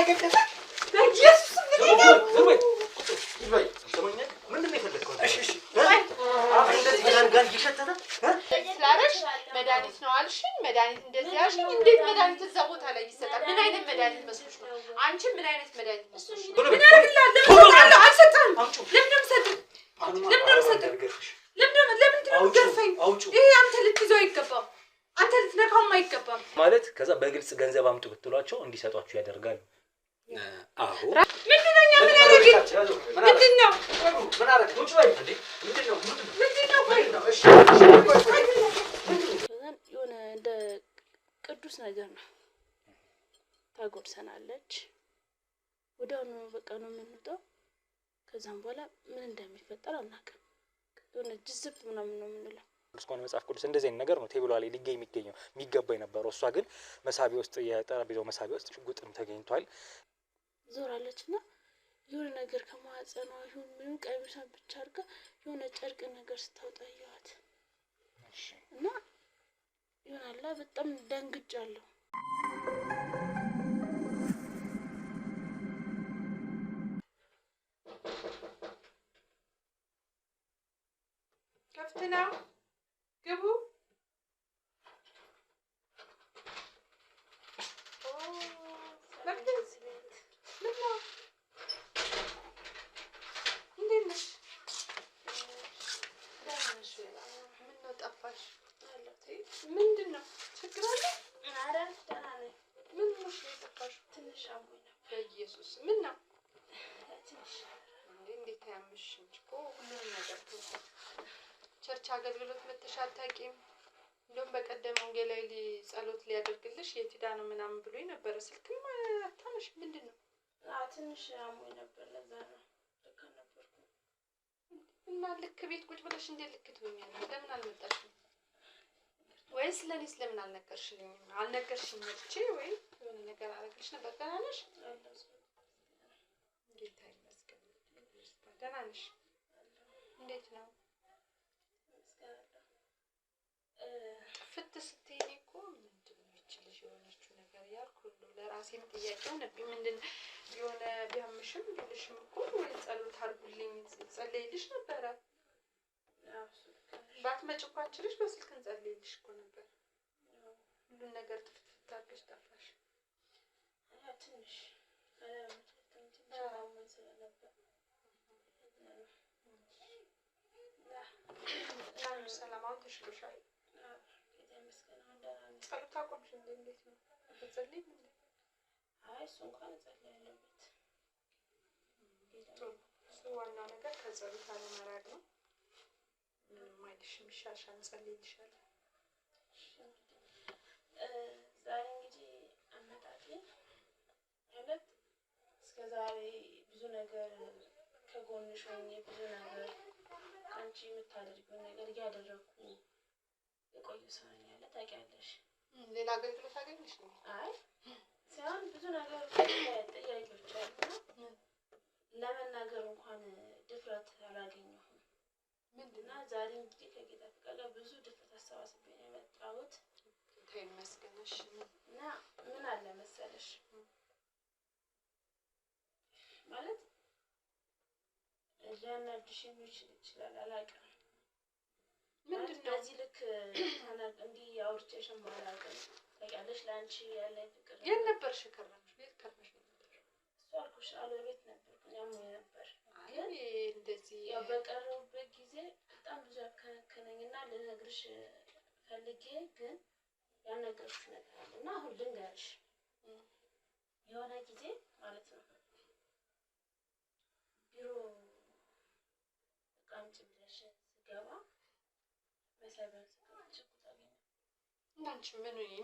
አይገደም በኢየሱስ ዝም በይ ሰሞኑን ምንድን ነው የፈለግከው? እሺ አሁን እንደዚህ ጋር እየሸተተ ስላለሽ መድኃኒት ነው አልሽኝ። መድኃኒት እንደዚህ አልሽኝ። እንዴት መድኃኒት እዛ ቦታ ላይ ይሰጣል? ምን አይነት መድኃኒት መስሎሽ ነው? አንቺ ምን አይነት መድኃኒት መስሎሽ ነው? ምን ያደርግልሃል? ለምን አልሰጠህም? ለምን ነው የምሰጥህ? ለምን ገርፈኝ? ይሄ አንተ ልትይዘው አይገባም። አንተ ልትነካውም አይገባም ማለት ከዛ በግልጽ ገንዘብ አምጡ ብትሏቸው እንዲሰጧችሁ ያደርጋል። አዎ ምንድነው? ምን ያደርግልህ? ምንድነው? ምን አረግ? ቁጭ በይ እንዴ! ምንድነው? እሺ የሆነ እንደ ቅዱስ ነገር ነው። ታጎርሰናለች። ወዲያውኑ በቃ ነው የምንወጣው። ከዛም በኋላ ምን እንደሚፈጠር አናውቅም። የሆነ ጅዝብ ምናምን ነው የምንለው። እስካሁን መጽሐፍ ቅዱስ እንደዚህ አይነት ነገር ነው ቴብሏ ላይ ሊገኝ የሚገባ የነበረው። እሷ ግን መሳቢያ ውስጥ የጠረጴዛው መሳቢያ ውስጥ ሽጉጥም ተገኝቷል። ዞራለችና የሆነ ነገር ከማህፀኗ ይሁን ምንም ቀሚሷን ብቻ አድርጋ የሆነ ጨርቅ ነገር ስታወጣ አየኋት እና ይሆናላ በጣም ደንግጫለሁ። ክፍት ነው፣ ግቡ። ምንድን ነው ችግር አለ? ኧረ ደህና ነኝ። ምን ሆነሽ ነው የጠፋሽው? ትንሽ አሞኝ ነው። በኢየሱስ ምን ነው? ትንሽ እንዴት ያምሽ እንጂ እኮ ሁሉንም ነገር ቸርች አገልግሎት መተሽ አታውቂም? እንደውም በቀደም ወንጌላዊ ጸሎት ሊያደርግልሽ የት ሄዳ ነው ምናምን ብሎኝ ነበረ። ስልክም አታነሽ። ምንድን ነው? ትንሽ አሞኝ ነበር፣ ለዛ ነው ልክ ነበርኩ። እና ልክ ቤት ቁጭ ብለሽ እንዴት ልክ ትሆኛለሽ? ለምን አልመጣሽም? ወይስ ለኔ ስለምን አልነገርሽልኝም? አልነገርሽኝ መጥቼ ወይ የሆነ ነገር አደረግልሽ ነበር። ደህና ነሽ? ጌታ ይመስገን። ደህና ነሽ? እንዴት ነው? ጥፍት ስትይኝ እኮ ምንድን ነው ይቺ ልጅ የሆነችው ነገር ያልኩ ሁሉ ለራሴም ጥያቄ ሆነብኝ። ምንድን የሆነ ቢያምሽም ቢልሽም እኮ ወይ ጸሎት አድርጉልኝ ጸልይልሽ ነበረ። ባትመጪ እኮ አንቺ ልጅ በስልክ እንጸልይልሽ እኮ ነበር። ሁሉን ነገር ጥፍት አድርገሽ ጠፋሽ። ትንሽ ሰላም አሁን ተሽሎሻል? ጸሎት አቆምሽ? እንዴት ነው አትጸልይም? እሱ እንኳን እጸልያለሁበት። እሱ ዋናው ነገር ከጸሎት አለመራቅ ነው። ምንም አይልሽም፣ ይሻልሻል፣ እንጸልይልሻለን። ዛሬ እንግዲህ አመጣጤ ማለት እስከዛሬ ብዙ ነገር ከጎንሽ ሆኜ ብዙ ነገር አንቺ የምታደርጊው ነገር እያደረኩ የቆዩ ሰው ነኝ ያለ ታውቂያለሽ። ሌላ አገልግሎት አገኘሽ ነው? አይ ሳይሆን ብዙ ነገር ጥያቄዎች አሉና ለመናገር እንኳን ድፍረት አላገኘሁም። ምንድና ዛሬ እንግዲህ ከጌታ ፈቃድ ብዙ ድፍረት አሰባስቤ ነው የመጣሁት። ጌታ ይመስገን። እና ምን አለ መሰለሽ ማለት ሊያናድሽ ይችላል አላውቅም። ምንድን ነው በዚህ ልክ እንዲህ አውርቼሽም አላውቅም። ታውቂያለሽ ለአንቺ ያለኝ ፍቅር። የት ነበርሽ የከረምሽ? ቤት ከርመሽ ነበር? እሱ አልኩሽ አለቤት ነበርኩ። ያሞኝ ነበር ግን እንደዚህ ያው በቀረቡበት ጊዜ በጣም ብዙ ያከነከነኝና ልነግርሽ ፈልጌ ግን ያልነገርኩሽ ነገር አለ እና አሁን ልንገርሽ። የሆነ ጊዜ ማለት ነው ቢሮ ቃንጭ ብለሽ ስገባ መሰረት ሽጉጥ እናንቺ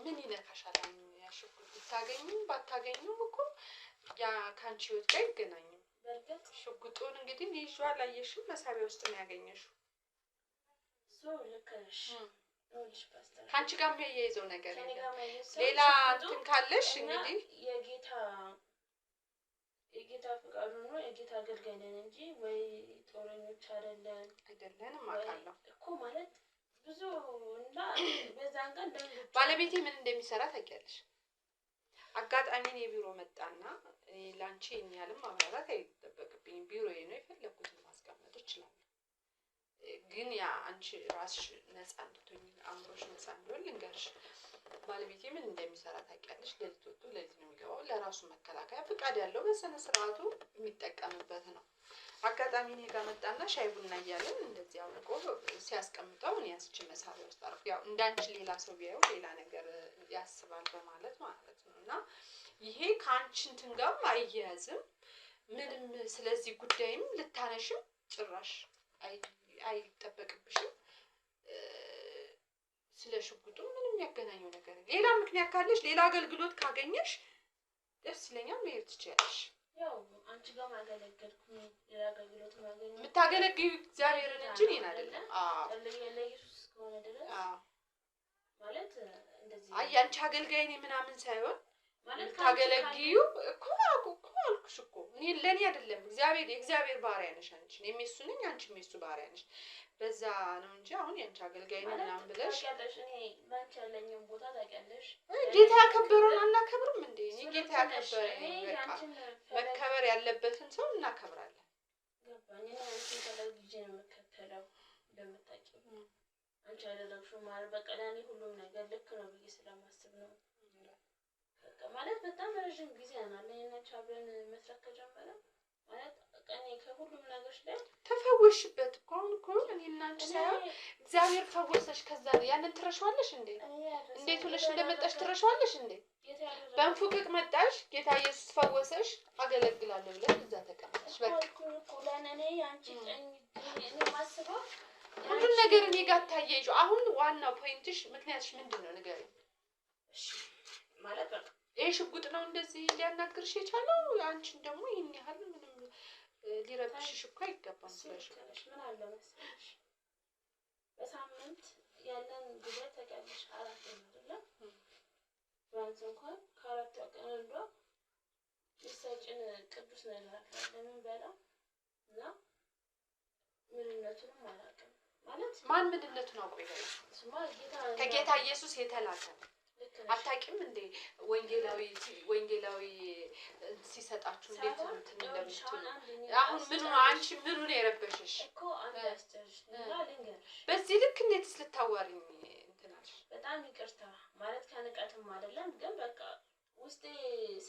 ምን ይነካሻል? ያሽጉጥ ብታገኙም ባታገኙም እኮ ያ ካንቺ ህይወት ጋር አይገናኝም። በርግጥ ሽጉጡን እንግዲህ ይዤ አላየሽም፣ መሳቢያ ውስጥ ነው ያገኘሽው። ልክ ነሽ። ከአንቺ ጋር የሚያያይዘው ነገር የለም። ሌላ እንትን ካለሽ እንግዲህ የጌታ ፈቃዱ ነው። የጌታ አገልጋይ ነን እንጂ ወይ ጦረኞች አይደለንም አውቃለሁ እኮ ማለት ብዙ እና በዛን ቀን ባለቤቴ ምን እንደሚሰራ ታውቂያለሽ? አጋጣሚ እኔ ቢሮ መጣና ላንቺ ያለም ማብራራት አይጠበቅብኝም። ቢሮዬ ነው የፈለኩትን ማስቀመጥ እችላለሁ። ግን ያ አንቺ ራስሽ ነፃ እንድትሆኚ አእምሮሽ ነፃ እንዲሆን ልንገርሽ። ባለቤቴ ምን እንደሚሰራ ታውቂያለሽ? ሌሊት ወጥቶ ሌሊት ነው የሚገባው። ለራሱ መከላከያ ፍቃድ ያለው በስነ ስርዓቱ የሚጠቀምበት ነው። አጋጣሚ እኔ ጋር መጣና ሻይ ቡና እያለን እንደዚህ አውቆ ሲያስቀምጠው እኔ ያስቺ መሳቢያ ውስጥ አርፍ ያው እንዳንቺ ሌላ ሰው ቢያየው ሌላ ነገር ያስባል በማለት ማለት ነው። እና ይሄ ከአንቺ እንትን ጋርም አይያያዝም። ምንም ስለዚህ ጉዳይም ልታነሽም ጭራሽ አይጠበቅብሽም። ስለ ሽጉጡ ምንም ያገናኘው ነገር ሌላ ምክንያት ካለሽ ሌላ አገልግሎት ካገኘሽ ደስ ይለኛል መሄድ ትችያለሽ። ያው አንቺ ጋር ማገለገልኩ ሌላ አገልግሎት ማገኘው የምታገለግዩ እግዚአብሔርን እንጂ እኔን አይደለም። ለኢየሱስ ከሆነ ድረስ ማለት እንደዚህ አንቺ አገልጋይ ነኝ ምናምን ሳይሆን ማለት ታገለግዩ እኮ አልኩሽ እኮ እኔ ለኔ አይደለም እግዚአብሔር የእግዚአብሔር ባሪያ ነሽ አንቺ። እኔም የሱ ነኝ አንቺም የሱ ባሪያ ነሽ። በዛ ነው እንጂ አሁን ያንቺ አገልጋይ ነኝ ምናምን ብለሽ ታውቂያለሽ። እኔ ላንቺ ያለኝን ቦታ ታውቂያለሽ። ጌታ ያከበረውን አናከብርም እንዴ? እኔ ጌታ ያከበረኝ በቃ መከበር ያለበትን ሰው እናከብራለን። ገባኝ። እኔ አንቺን ተለግጄ ነው የምከተለው እንደምታውቂው። አንቺ ያደረግሽው ማለት በቃ ለእኔ ሁሉም ነገር ልክ ነው ብዬ ስለማስብ ነው። ማለት በጣም ረጅም ጊዜ አናለ የነቻ አብረን መስራት ከጀመረ ማለት ቀኔ ከሁሉም ነገሮች ላይ ተፈወሽበት እኮ አሁን እኮ እኔና አንቺ ሳይሆን እግዚአብሔር ፈወሰሽ። ከዛ ያንን ትረሻዋለሽ እንዴ? እንዴት ሆነሽ እንደመጣሽ ትረሻዋለሽ እንዴ? በእንፉቅቅ መጣሽ፣ ጌታ ኢየሱስ ፈወሰሽ፣ አገለግላለሁ ብለሽ እዛ ተቀመጥሽ። በቃ እኮ ለኔ አንቺ ቀኝ እኔ ማስበው ሁሉን ነገር እኔ ጋር ታየይጆ። አሁን ዋናው ፖይንትሽ ምክንያትሽ ምንድነው ንገሪኝ። እሺ ማለት በቃ ይሄ ሽጉጥ ነው እንደዚህ ሊያናግርሽ የቻለው። አንቺን ደግሞ ይሄን ያህል ምንም ሊረብሽሽ እኮ አይገባም። ስለሽሽ ምን አለ መሰለሽ በሳምንት ያለን ጊዜ ተቀምሽ 4 ቀን አይደለም ቢያንስ እንኳን ከ4 ቀን አንዷ ይሰጭን ቅዱስ ነገር አለ ለምን በላ እና ምንነቱንም አላውቅም ማለት ማን ምንነቱን አውቆ ይላል? ስማ ጌታ ከጌታ ኢየሱስ የተላከ አታውቂም እንዴ? ወንጌላዊ ሲሰጣችሁ እንዴት እንትን እንደምትሉ አሁን ምን ነው አንቺ ምን ነው የረበሽሽ እኮ አንተ ያስተሽ እና ልንገርሽ በዚህ ልክ እንዴትስ ልታዋሪኝ እንትናልሽ? በጣም ይቅርታ ማለት ከንቀትም አይደለም ግን በቃ ውስጤ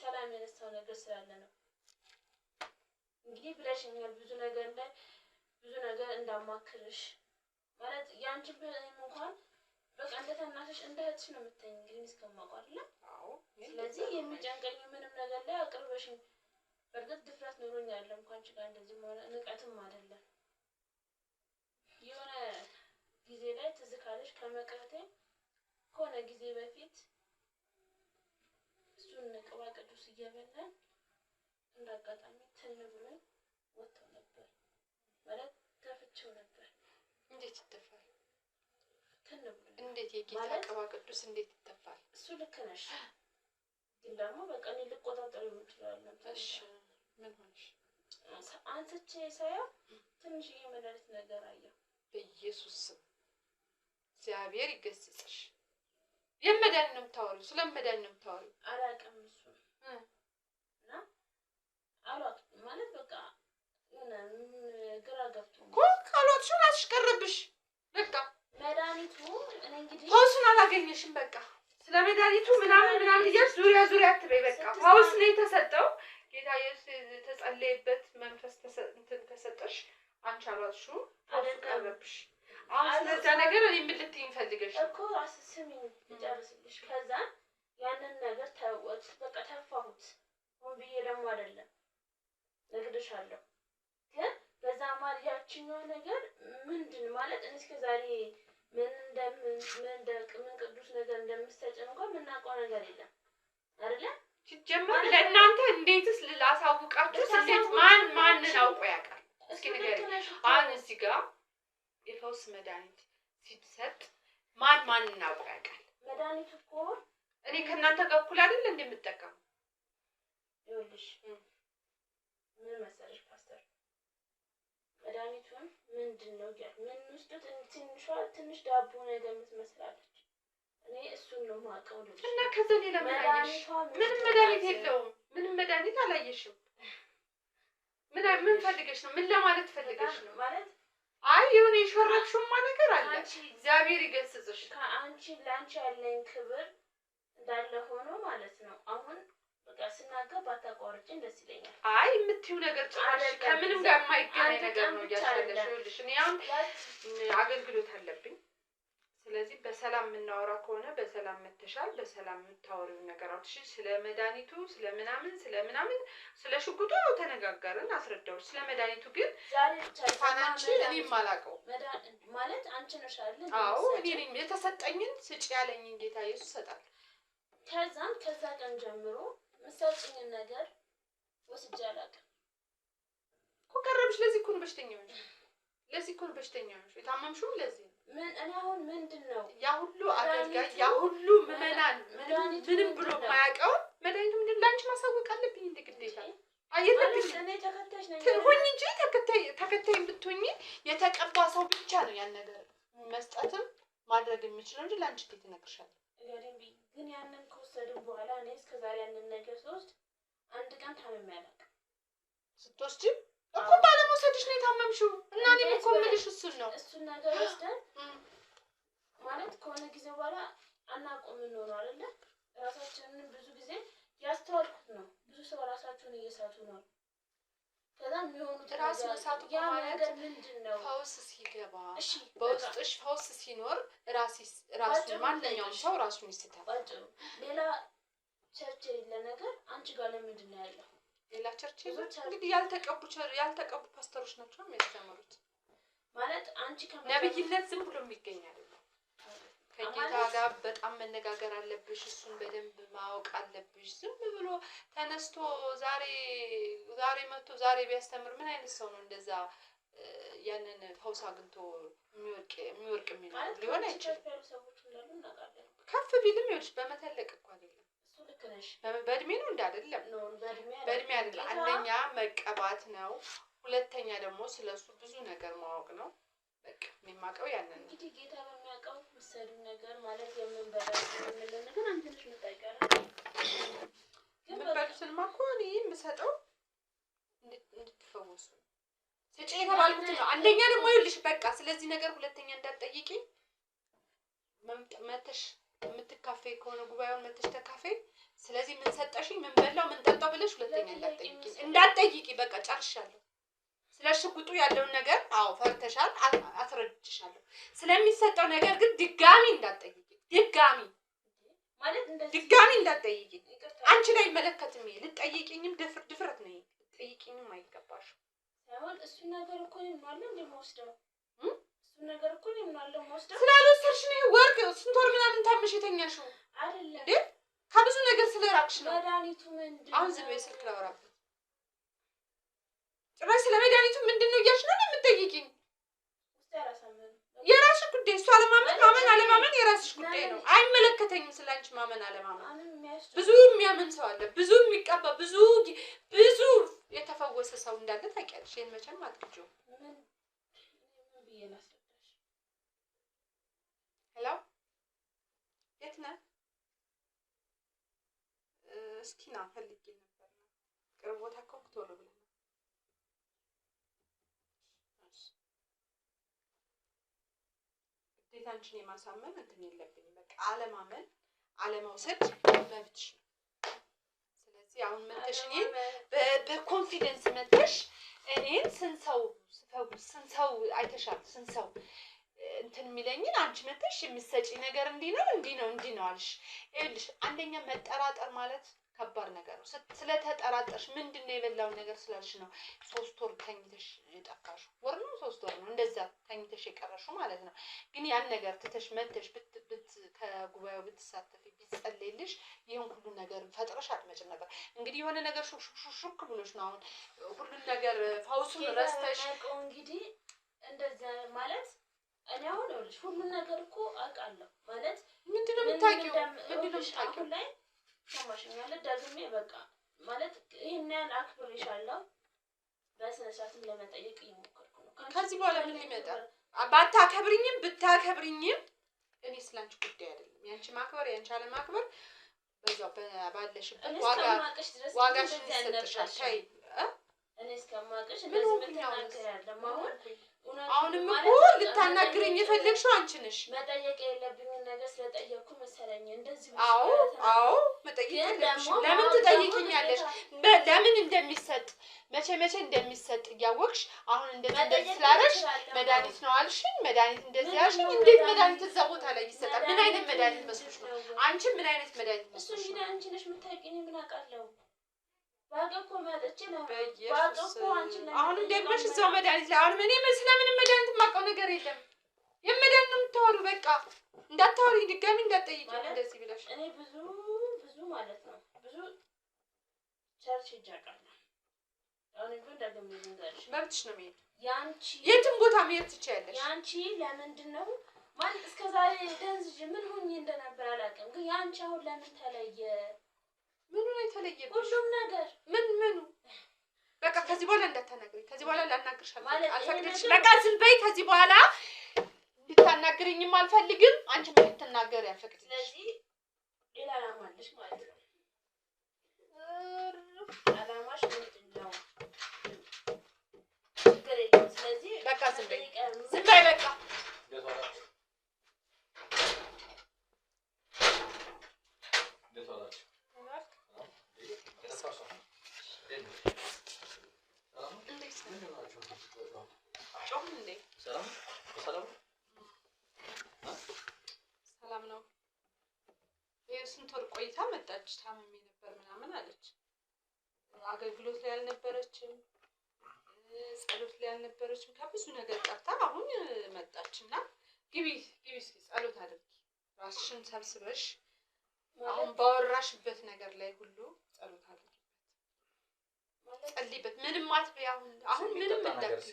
ሰላም የነሳው ነገር ስላለ ነው። እንግዲህ ብለሽኛል ብዙ ነገር እንዳማክርሽ ማለት ያንቺ በእኔም እንኳን በቃ እንደተናሽሽ እንደህትሽ ነው የምትተኝ እንግዲህ እስከማውቀው አይደል? አዎ። ስለዚህ የሚጨንቀኝ ምንም ነገር ላይ አቅርበሽኝ በርግጥ ድፍረት ኖሮኝ አይደለም እንኳን አንቺ ጋር እንደዚህ ማለት ንቀትም አይደለም። የሆነ ጊዜ ላይ ትዝ ካለሽ ከመቅረቴ ከሆነ ጊዜ በፊት እሱን ቅባ ቅዱስ እየበላን እንዳጋጣሚ ብሎኝ ወጥቶ ነበር ማለት ተፍቼው ነበር። እንዴት ይተፋል? ብሎኝ እንዴት የጌታ ቅባ ቅዱስ እንዴት ይተፋል? እሱ ልክ ነሽ ግን ደግሞ በቃ እኔ ልቆጣጠር ይችላል። እሺ ምን ሆነሽ? አንተቼ ሳይሆን ትንሽ የመድኃኒት ነገር አየሁ። በኢየሱስ ስም እግዚአብሔር ይገስጽሽ። የመድኃኒት ነው የምታወሪው? ስለመድኃኒት ነው የምታወሪው? አላውቅም እሱ እና አሏት ማለት በቃ የሆነ ግራ ገብቶ እኮ ካሏትሽ እራስሽ ቀረብሽ። በቃ መድኃኒቱ እኔ እንግዲህ ፈውስን አላገኘሽም። በቃ ስለ መድኃኒቱ ምናምን እያልሽ ዙሪያ አትበይ። በቃ ፈውስ ነው የተሰጠው። ጌታ ኢየሱስ ተጸለየበት መንፈስ ተሰጠሽ። አንቺ አሏትሽው ቀረብሽ። አሁን ስለዛ ነገር እኔ ምን ልትይኝ ፈልገሽ እኮ አስስሚኝ ልጨርስልሽ። ከዛ ያንን ነገር ተወት በቃ ተፋሁት። ሆን ብዬ ደግሞ አይደለም ነግሬሻለሁ። ግን በዛ ማርያችኛው ነገር ምንድን ማለት እኔ እስከ ዛሬ ምን ቅዱስ ነገር እንደምትሰጭን እንኳን የምናውቀው ነገር የለም አይደለ? ሲጀመር ለእናንተ እንዴትስ ላሳውቃችሁ? እንዴት ማንን አውቆ ያውቃል? እስኪ ንገሪኝ። አሁን እዚህ ጋር የፈውስ መድኃኒት ሲሰጥ ማንን አውቆ ያውቃል? መድኃኒቱ እኮ እኔ ከእናንተ ጋር እኩል አይደል እንደምጠቀም? ይኸውልሽ ምን መሰለሽ ፓስተር መድኃኒቱን ምንድን ነው ምን ውስጥ ትንሽ ዳቦ ነገር የምትመስላለች እኔ እሱን ነው የማውቀው ልጅ እና ከዛ ሌላ ምንም መድኃኒት የለውም። ምንም መድኃኒት አላየሽም? ምን ፈልገሽ ነው? ምን ለማለት ፈልገሽ ነው? ማለት አይ የሆነ የሾረብሽውማ ነገር አለ። እግዚአብሔር ይገስጽሽ። ከአንቺ ለአንቺ ያለኝ ክብር እንዳለ ሆኖ ማለት ነው። አሁን በቃ ስናገር ባታቋርጪኝ ደስ ይለኛል። አይ የምትይው ነገር ጭራሽ ከምንም ጋር የማይገናኝ ነገር ነው እያሻለሽ። ይኸውልሽ እኔ አሁን አገልግሎት አለብኝ። ስለዚህ በሰላም የምናወራ ከሆነ በሰላም መተሻል፣ በሰላም የምታወሪው ነገር አውጥሽ። ስለ መድኃኒቱ ስለምናምን ስለ ሽጉጡ ተነጋገርን፣ አስረዳሁሽ። ስለ መድኃኒቱ ግን ዛሬ ፋናንቺ እኔም አላውቀው ማለት አንቺ ነሽ አይደል? አዎ እኔ ነኝ። የተሰጠኝን ስጪ ያለኝን ጌታ ኢየሱስ ሰጣል። ከዛ ቀን ጀምሮ ምሰጭኝን ነገር ወስጄ አላውቅም እኮ። ቀረብሽ። ለዚህ እኮ ነው በሽተኛ ሆንሽ። የታመምሽውም ለዚህ ነው። እኔ አሁን ምንድነው ያ ሁሉ አገልጋይ ያ ሁሉ ምዕመናን ምንም ብሎ የማያውቀው መድኃኒቱ ምንድን ላንቺ ማሳወቅ አለብኝ እንደ ግዴታ አየለብኝ። እኔ ተከታይሽ ነኝ ሁኝ እንጂ ተከታይ ብትሆኚ የተቀባ ሰው ብቻ ነው ያን ነገር መስጠትም ማድረግ የሚችለው እንጂ ላንቺ እንዴት እነግርሻለሁ? ግን ያንን ከወሰድን በኋላ እኔ እስከዛሬ ያንን ነገር ስወስድ አንድ ቀን ታምሜ አላውቅም። ስትወስጂ እኮ ባለመውሰድሽ ነው የታመምሽው። እና እኔም እኮ የምልሽ እሱን ነው። እሱን ነገር ወስደን ማለት ከሆነ ጊዜ በኋላ አናውቅም እንሆነው አይደለ? ራሳችንን ብዙ ጊዜ ያስተዋልኩት ነው። ብዙ ሰው ራሳቸውን እየሳቱ ነው። ከዛ የሚሆኑት ራስ መሳቱ ማለት ምንድነው? ፈውስ ሲገባ በውስጥሽ ፈውስ ሲኖር ራሱ ማንኛውም ሰው ራሱን ይስታል። ሌላ ቸርች የሌለ ነገር አንቺ ጋር ለምንድን ነው ያለው? ሌላ ቸርች እንግዲህ ያልተቀቡ ፓስተሮች ናቸው የሚያስተምሩት። ማለት አንቺ ነብይነት ዝም ብሎ የሚገኝ አይደለም። ከጌታ ጋር በጣም መነጋገር አለብሽ። እሱን በደንብ ማወቅ አለብሽ። ዝም ብሎ ተነስቶ ዛሬ መጥቶ ዛሬ ቢያስተምር ምን አይነት ሰው ነው እንደዛ ያንን ፈውስ አግኝቶ የሚወርቅ የሚኖር ሊሆን አይችልም። ከፍ ቢልም ይኸውልሽ በመተለቅ እኮ አይደለም። እሱ ልክ ነሽ። በእድሜ ነው እንዳይደለም በእድሜ አይደለም። አንደኛ መቀባት ነው። ሁለተኛ ደግሞ ስለሱ ብዙ ነገር ማወቅ ነው። በቃ የማውቀው ያንን ነው። እንግዲህ ጌታ በሚያውቀው መሰሉ ነገር ማለት የምንበላው ነገር አንቺ ነሽ የምታውቂው። ግን በልስልማ እኮ እኔ የምሰጠው እንድትፈወሱ ስጪ የተባልኩት ነው። አንደኛ ደግሞ ይኸውልሽ በቃ ስለዚህ ነገር ሁለተኛ እንዳትጠይቂ። መተሽ የምትካፈይ ከሆነ ጉባኤውን መተሽ ተካፈይ። ስለዚህ ምን ሰጠሽኝ ምን በላው ምን ጠጣው ብለሽ ሁለተኛ እንዳትጠይቂ። በቃ ጨርሻለሁ። ስለሽጉጡ ያለውን ነገር አዎ ፈርተሻል፣ አስረድቻለሁ። ስለሚሰጠው ነገር ግን ድጋሚ እንዳትጠይቂ። ድጋሚ እንዳትጠይቂ። አንቺ ላይ መለከትም ልትጠይቂኝም ድፍረት ነው። ልትጠይቂኝም አይገባሽ። አሁን እሱ ነገር እኮ ነው እንደምወስደው እሱ ነገር እኮ ነው የምወስደው። ስላልወሰድሽ ነው ወርቅ ስንት ወር ምናምን ታምሽ የተኛሽው አይደለም እንዴ? ከብዙ ነገር ስለራቅሽ ነው። መድኃኒቱ ምንድነው? አሁን ዝም ብለሽ ስልክ ላወራበት ጭራሽ ስለ መድኃኒቱ ምንድነው እያልሽ ነው የምትጠይቂኝ? የራስሽ ጉዳይ። እሱ ማመን አለማመን የራስሽ ጉዳይ ነው። አይመለከተኝም ስላንቺ ማመን አለማመን። ብዙ የሚያምን ሰው አለ፣ ብዙ የሚቀባ ብዙ የተፈወሰ ሰው እንዳለ ታውቂያለሽ። ይሄን መቼም አትክጂው። ሄሎ የት ነህ? እስኪ ና ፈልጌ ነበር። ቅርብ ቦታ ከሆንክ ቶሎ ብለህ ግዴታ አንቺን የማሳመን እንትን የለብኝም። በቃ አለማመን አለመውሰድ መብትሽ ነው። ስለዚህ አሁን መተሽ እኔን በኮንፊደንስ መተሽ እኔን ስንት ሰው አይተሻል። ስንት ሰው እንትን የሚለኝን አንቺ መተሽ የምትሰጪ ነገር እንዲህ ነው አልሽ። ይኸውልሽ አንደኛ መጠራጠር ማለት ከባድ ነገር ነው። ስለተጠራጠርሽ ምንድነው የበላውን ነገር ስላልሽ ነው 3 ወር ተኝተሽ የጠፋሽው። ወር ነው 3 ወር ነው እንደዛ ተኝተሽ የቀረሽው ማለት ነው። ግን ያን ነገር ትተሽ መተሽ ከጉባኤው ብትሳተፊ ቢጸልይልሽ ይሄን ሁሉ ነገር ፈጥረሽ አትመጭም ነበር። እንግዲህ የሆነ ነገር ሹክ ብሎሽ ነው አሁን ሁሉን ነገር ፋውሱን ረስተሽ እንግዲህ እንደዛ ማለት እኔ አሁን ይኸውልሽ ሁሉን ነገር እኮ አውቃለሁ ማለት ምንድነው የምታውቂው? አሁን ላይ ሰማሽኛል። ደግሜ በቃ ማለት ይሄን ያህል አክብሬሻለሁ። በስነ ስርዓትም ለመጠየቅ እየሞከርኩ ነው። ከዚህ በኋላ ምን ይመጣል? ባታከብሪኝም ብታከብሪኝም እኔ ስላንቺ ጉዳይ አይደለም። ያንቺ ማክበር ያንቺ አለማክበር በዛው ባለሽበት ዋጋሽን ይሰጥሻል። ታይ እኔ እስከማውቅሽ እንደዚህ መተናገር ያለም አሁንም እኮ ልታናግረኝ የፈለግሽው አንቺ ነሽ። መጠየቅ የለብኝም ነገር ስለጠየቅኩ መሰለኝ እንደዚህ አዎ መጠየቅ የለብሽ። ለምን ትጠይቂኛለሽ? ለምን እንደሚሰጥ መቼ እንደሚሰጥ እያወቅሽ አሁን እንደዚህ ስላረሽ መድኃኒት ነው አልሽኝ። መድኃኒት እንደዚህ አልሽኝ። እንዴት መድኃኒት እዛ ቦታ ላይ ይሰጣል? ምን አይነት መድኃኒት መስሎሽ ነው? አንቺ ምን አይነት መድኃኒት መስሎሽ ነው? አንቺ ነሽ የምታውቂኝ። ምን አውቃለሁ? ባገኮ መጥቼ ነው ባገኮ አንቺ ነሽ። አሁንም ደግመሽ እዛው መድኃኒት ላይ አሁን እኔ ስለምን መድኃኒት የማውቀው ነገር የለም። የመድኃኒት ነው የምታወሩ። በቃ እንዳታወሪ፣ ድጋሚ እንዳትጠይቂ እንደዚህ ብለሽ። እኔ ብዙ ማለት ነው ብዙ ቸርች ሄጃለሁ። አሁን ግን ደግሜ ልንገርሽ መብትሽ ነው መሄድ። ያንቺ የትም ቦታ መሄድ ትችያለሽ። ያንቺ ለምንድን ነው ማለት እስከዛሬ ደንዝጅ ምን ሆኜ እንደነበር አላውቅም። ግን ያንቺ አሁን ለምን ተለየ? ምኑ ነው የተለየብሽ? ሁሉም ነገር ምኑ? በቃ ከዚህ በኋላ እንዳታናግሪኝ። ከዚህ በኋላ ላናግርሽ አልፈቅድልሽም። በቃ ዝም በይ። ከዚህ በኋላ እንድታናግሪኝም አልፈልግም። አንቺ ምን ልትናገሪ አልፈቅድልሽም። ስለዚህ ሌላ ዓላማ አለሽ ማለት ነው። ዓላማሽ ምንድን ነው? ችግር የለም። ስለዚህ በቃ ዝም በይ። ዝም በይ በቃ። ሰላም ነው። ስንት ወር ቆይታ መጣች። ታምሜ ነበር ምናምን አለች። አገልግሎት ላይ አልነበረችም፣ ጸሎት ላይ አልነበረችም። ከብዙ ነገር ቀርታ አሁን መጣችና ግቢ እስኪ ጸሎት አድርጊ፣ ራስሽን ሰብስበሽ አሁን ባወራሽበት ነገር ላይ ሁሉ ጸሎት አድርጊበት፣ ጸልይበት። ምንም አትበይ። አሁን ምንም እንዳትይ፣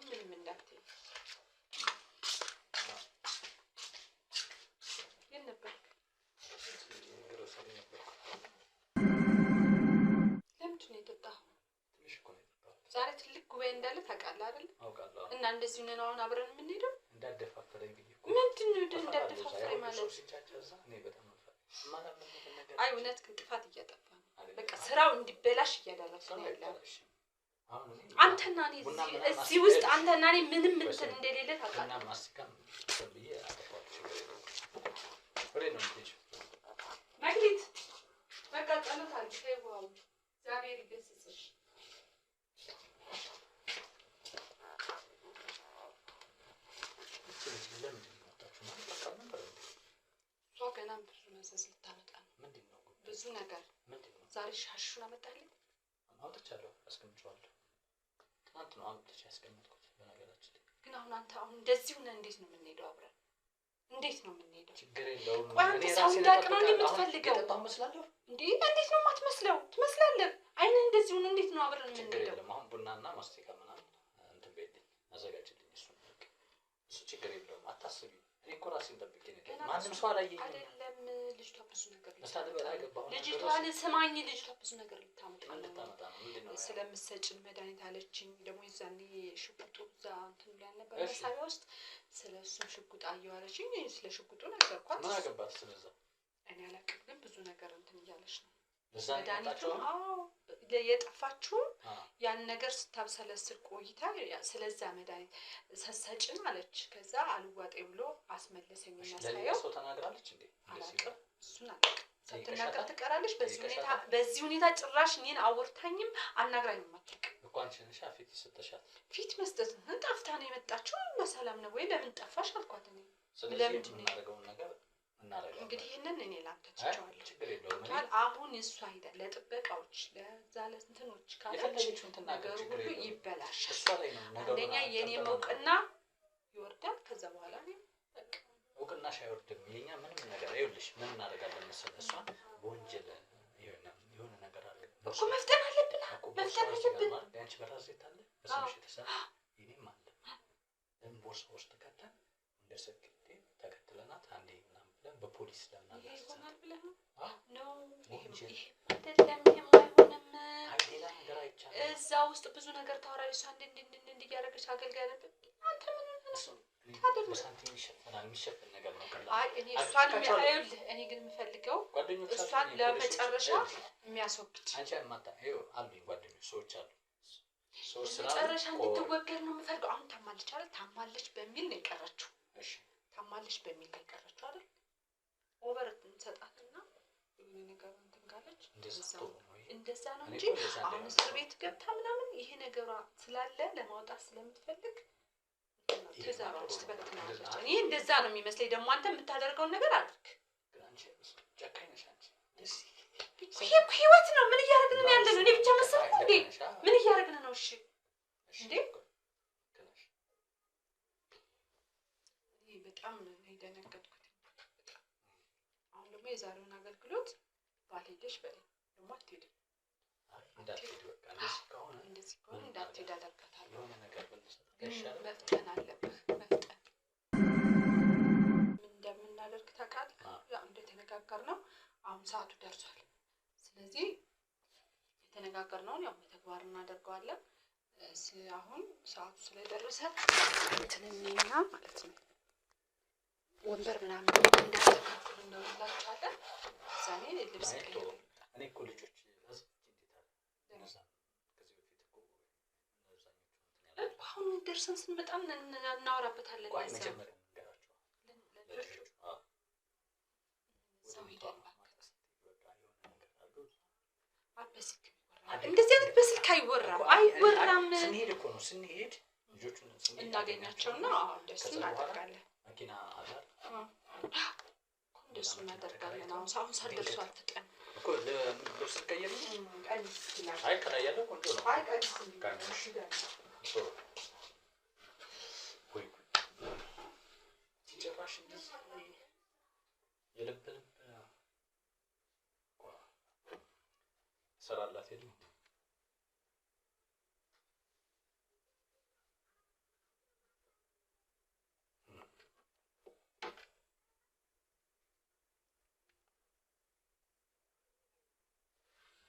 ምንም እንዳትይ። የት ነበርክ? ለምንድን ነው የጠጣኸው? ዛሬ ትልቅ ጉባኤ እንዳለ ታውቃለህ አይደል? እና እንደዚህ ነን አሁን አብረን የምንሄደው። እንዳደፋፈረኝ ብዬ ምንድን ነው እንዳደፋፈረኝ ማለት? አይ እውነት ግን ጥፋት እያጠፋ ነው። በቃ ስራው እንዲበላሽ እያደረግሽ ነው ያለው። አንተና እኔ እዚህ ውስጥ አንተና እኔ ምንም እንትን እንደሌለ ታውቃለህ። መግሊት በቃ ጸሎት አድርጊ። ተይው እግዚአብሔር ይገስጽሽ። ገና ብዙ መዘዝ ልታመጣ ነው። ብዙ ነገር ዛሬ ሻሹን አመጣልኝ። አውጥቻለሁ፣ አስቀምጬዋለሁ። ትናንት ነው አውጥቼ ያስቀመጥኩት። በነገራችን ላይ ግን አንተ አሁን እንደዚህ ሆነ እንዴት ነው የምንሄደው? አብረን እንዴት ነው የምንሄደው? ችግር የለውም። እኔ ራሴ እንዳቅ ነው የምትፈልገው? የጠጣሁ መስላለሁ እንዴ? እንዴት ነው የማትመስለው? ትመስላለህ። አይንህ እንደዚህ ሆነ እንዴት ነው አብረን የምንሄደው? ችግር የለም። አሁን ቡናና ማስቲካ ምናምን እንትን በይልኝ፣ አዘጋጅልኝ። እሱ ችግር የለውም፣ አታስቢ። እኔ እኮ ራሴን ጠብቄ ነው። ማንም ሰው አላየኝም አይደለም። ልጅቷ ብዙ ነገር ልጅቷን ስማኝ፣ ልጅቷ ብዙ ነገር ልታመጣ ነው። ስለምትሰጭን መድኃኒት አለችኝ። ደግሞ የዛኔ ሽጉጡ እዛ እንትን ላይ ነበር መሳቢያ ውስጥ። ስለ እሱም ሽጉጥ አየሁ አለችኝ። ስለ ሽጉጡ ነገርኳት። ምን አገባት ስለዛ? እኔ አላውቅም፣ ግን ብዙ ነገር እንትን እያለች ነው። መድኃኒቱ የጠፋችው ያን ነገር ስታብሰለስል ቆይታ ስለዛ መድኃኒት ሰሰጭን አለች። ከዛ አልዋጤ ብሎ አስመለሰኝ። የሚያሳየው ሰው ተናግራለች እንዴ? አላውቅም፣ እሱን አላውቅም። ሳትናገር ትቀራለች። በዚህ ሁኔታ ጭራሽ እኔን አውርታኝም አናግራኝም አታውቅም እኮ። አንቺ ነሽ ፊት ይሰጥሻል። ፊት መስጠት ጠፍታ ነው የመጣችው። በሰላም ነው ወይ? ለምን ጠፋሽ አልኳት። እኔ ለምን የምናደርገውን ነገር እናደርጋለን። እንግዲህ ይሄንን እኔ ላንተ ትቼዋለሁ። ችግር የለውም። አሁን እሷ ሄዳ ለጥበቃዎች ለዛ ለእንትኖች ካለች ነገሩ ሁሉ ይበላሻል። እሷ ላይ ነው ነገሩ። አንደኛ የኔ እውቅና ይወርዳል። ከዛ በኋላ ነው በቃ እውቅናሽ አይወርድም። የኛ ምንም ነገር አይውልሽ። ምን እናደርጋለን መሰለህ? እሷ በወንጀል የሆነ ነገር አለ እኮ መፍጠን አለብን። መፍጠን አለብን። ያንቺ በራስ የታለ በስምሽ የተሰራ የኔም አለ። ለምን ቦርሳ ውስጥ ከተን እንደሰክቴ ተከትለናት አንዴ ምናምን ብለን በፖሊስ ለምናምን ይሆናል ብለህ ነው? ነው ወንጀል አይደለም። የማይሆንም ሌላ ነገር አይቻልም። እዛ ውስጥ ብዙ ነገር ታወራለች። እሷ እንድ እያደረገች አገልጋይ ነበር። አንተ ምን በሳንቲም ይሸፈናል። የሚሸፈን ነገር ነው። አይ እኔ እሷን የሚያዩልህ እኔ ግን የምፈልገው እሷን ለመጨረሻ የሚያስወግድ አንቺ አማታ ይኸው አሉኝ ጓደኞች ሰዎች አሉ። መጨረሻ እንድትወገድ ነው የምፈልገው። አሁን ታማለች አይደል? ታማለች በሚል ነው የቀረችው። እሺ ታማለች በሚል ነው የቀረችው አይደል? ኦቨር እንሰጣትና የሆነ ነገር እንትን ካለች እንደዛ ነው እንጂ አሁን እስር ቤት ገብታ ምናምን ይሄ ነገሯ ስላለ ለማውጣት ስለምትፈልግ ትዛራዎች ትበትናለች። እኔ እንደዛ ነው የሚመስለኝ። ደግሞ አንተ የምታደርገውን ነገር አድርግ። ይሄ ህይወት ነው። ምን እያደረግን ነው ያለነው? እኔ ብቻ መሰለኝ እንዴ? ምን እያደረግን ነው? እሺ እንዴ በጣም ነው የደነገጥኩት። አሁን ደግሞ የዛሬውን አገልግሎት ባልሄደሽ በላይ ደግሞ አትሄድም። እንዳትሄድ በቃ እንደዚህ ከሆነ እንዳትሄድ አደርጋታለሁ። መፍጠን አለብህ መፍጠን። ምን እንደምናደርግ ታውቃለህ? ያው እንደተነጋገርነው አሁን ሰዓቱ ደርሷል። ስለዚህ የተነጋገርነውን ያው በተግባር እናደርገዋለን። አሁን ሰዓቱ ስለደረሰ እንትንኛ ማለት ነው ወንበር ምናምን እንዳስተካክሉ እንደውላችኋለን። ዛኔ ልብስ ቀይሩ። እኔ እኮ ልጆች አሁን ደርሰን ስንመጣ እናወራበታለን። መጀመሪያ እንደዚህ አይነት በስልክ አይወራም አይወራም። ስንሄድ እኮ ነው ስንሄድ ልጆቹን እናገኛቸውና እንደሱ እናደርጋለን። መኪና አለ እንደሱ እናደርጋለን። አሁን ሳልደርሱ አትቀን እኮ ልብስ ቀይር ቀሚስ ይላል። አይ ከላይ ያለው ቆንጆ ነው። አይ ቀሚስ ይላል። ወይ ጭራሽ እንደዚህ የልብ ሰራላት የለም።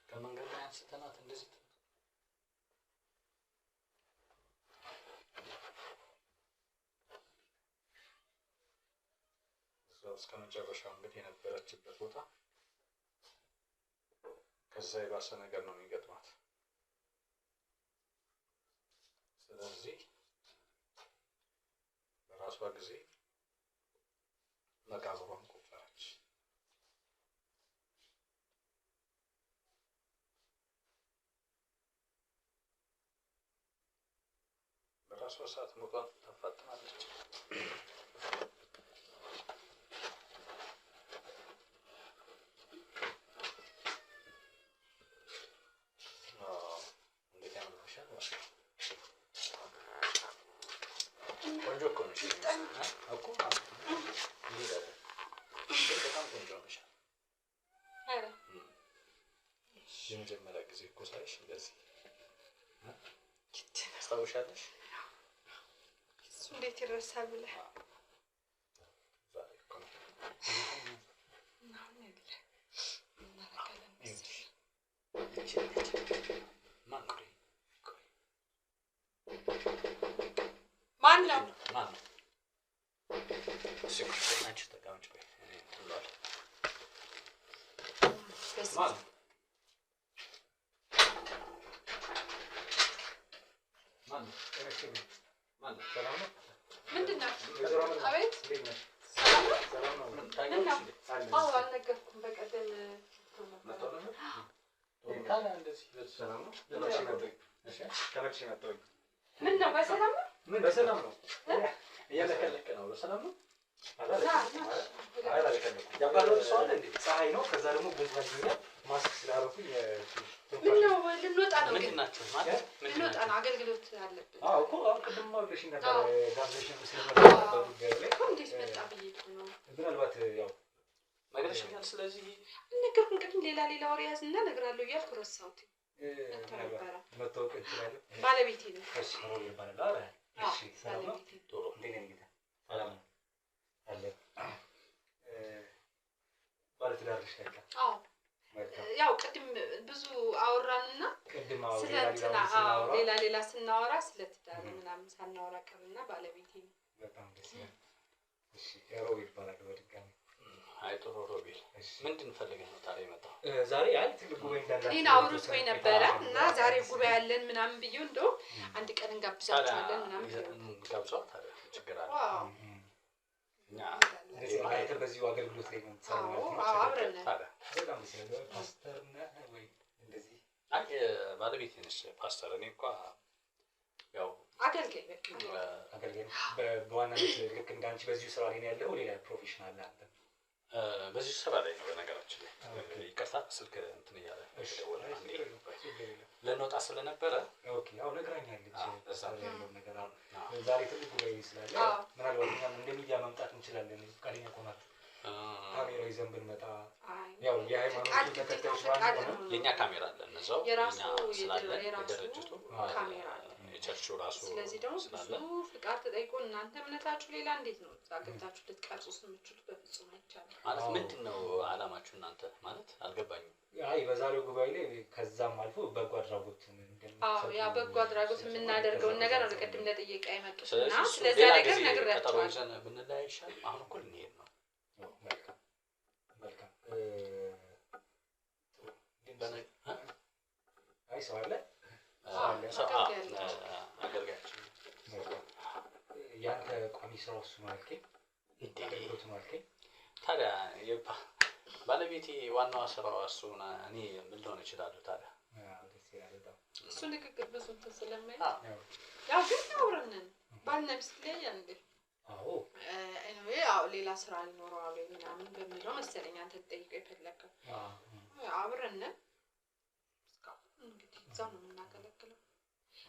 ከመንገድ ላይ አንስተናት እንደዚህ እስከ መጨረሻው እንግዲህ የነበረችበት ቦታ ከዛ የባሰ ነገር ነው የሚገጥማት። ስለዚህ በራሷ ጊዜ መቃብሯን ቆፈረች። በራሷ ሰዓት ሞቷን ታፋጥናለች። ቆንጆ እኮ ነሽ እኮ በጣም ቆንጆ ነሽ። የመጀመሪያ ጊዜ እኮ ሳይሽ እንደዚህ ታስታውሻለሽ? እሱ እንዴት ይረሳል ብለህ ማን ነው? አንቺ ተቀመጭ በይ። ምንድን ነው? አቤት ሰላም ነው? አዎ አልነገርኩም። በቀደም ምን ነው? በሰላም ነው? ምን በሰላም ነው? እያለቀለቀ ነው። በሰላም ነው? ያባለው ሰው አለ እንዴ? ፀሐይ ነው። ከዛ ደግሞ በዛኛ ማስክ ስላደረኩኝ ምን ነው? ልንወጣ ነው። ምንድን ናቸው ማለት ልንወጣ ነው። አገልግሎት አለብን። አዎ እኮ አሁን ቅድም አውለሽ ነበር ጋብዘሽን ስለነበረ በጉዳዩ ላይ እንዴት መጣ ብዬ ነው። ምናልባት ያው ነግረሽኛል። ስለዚህ ነገርኩን። ቅድም ሌላ ወሬ ያዝና እነግራለሁ እያልኩ ረሳሁት። መታወቅ እንችላለን። ባለቤቴ ነው። እሺ ነው ይባላል። እሺ ሰላም ነው። ቶሎ እንዴት ነው የሚታ ሰላም ነው አለ ባለትዳር ነሽ? አዎ ያው ቅድም ብዙ አወራንና ስለ እንትና ሌላ ስናወራ ስለ ትዳር ምናምን ሳናወራ ቀርና ባለቤቴ ነው። በጣም ደስ ይላል። እሺ ሮቤል ይባላል በድጋሚ። አይ ጥሩ ሮቤል፣ ምንድን ፈልገህ ነው ታዲያ የመጣው? ዛሬ አይ ትልቅ ጉባኤ እንዳላችሁ እኔን አውርቶኝ ነበረ እና ዛሬ ጉባኤ ያለን ምናምን ብዬው እንደው አንድ ቀን እንጋብዛቸዋለን ምናምን ጋብዟ። ታዲያ ችግር አለ? እኛ አንተ በዚሁ አገልግሎት ላይ ነው የምትሰራው ማለት ነው? አብረን ነን። በጣም ደስ ይላል። ፓስተር ነህ ወይ እንደዚህ? አይ ባለቤቴ ነች ፓስተር። እኔ እንኳ ያው አገልጋይ በቃ አገልጋይ። በዋናነት ልክ እንዳንቺ በዚሁ ስራ ላይ ነው ያለው? ሌላ ፕሮፌሽናል አለ አንተ? በዚህ ስራ ላይ ነው በነገራችን ላይ። ይቅርታ ስልክ እንትን እያለ ልንወጣ ስለነበረ ያው ነግራኛለች ያለውን ነገር። ዛሬ ትልቅ ጉባኤ ስላለ ምናልባት እኛም እንደ ሚዲያ መምጣት እንችላለን ፈቃደኛ ከሆናችሁ ካሜራ ይዘን ብንመጣ። ያው የሃይማኖቱ ተከታዮች የእኛ ካሜራ አለ እነዛው የራሱ ስላለ የድርጅቱ ካሜራ አለ የቸርቹ ራሱ። ስለዚህ ደግሞ ብዙ ፍቃድ ተጠይቆ እናንተ እምነታችሁ ሌላ እንዴት ነው እዛ ገብታችሁ ልትቀርጹ የምትችሉት? በፍጹም አይቻልም። ማለት ምንድን ነው አላማችሁ እናንተ? ማለት አልገባኝም። አይ በዛሬው ጉባኤ ላይ ከዛም አልፎ በጎ አድራጎት ያ በጎ አድራጎት የምናደርገውን ነገር ነው ቅድም ለጥየቃ የመጡት እና ስለዚህ ስለዛ ነገር ቀጠሮ ነግሬያቸዋለሁ። ይዘን ብንለያይ ይሻላል። አሁን እኮ ልንሄድ ነው። መልካም መልካም። አይ ሰው አለ አገልጋያችን ያንተ ቋሚ ስራው እሱ ነው አልከኝ? አገልግሎት ነው አልከኝ? ታዲያ ባለቤቴ ዋናዋ ስራዋ እሱ እኔ ምን ልሆን እችላለሁ ታዲያ? እሱ ንግግር ብዙ እንትን ስለማይል ያው ግን አብረን ነን ባልና ሚስት ላይ እንዴ? አዎ ያው ሌላ ስራ ሊኖረዋል ወይ ምናምን በሚለው መሰለኝ አንተ ትጠይቀው የፈለከው። አብረን ነን እንግዲህ እዛው ነው የምናገለግለው።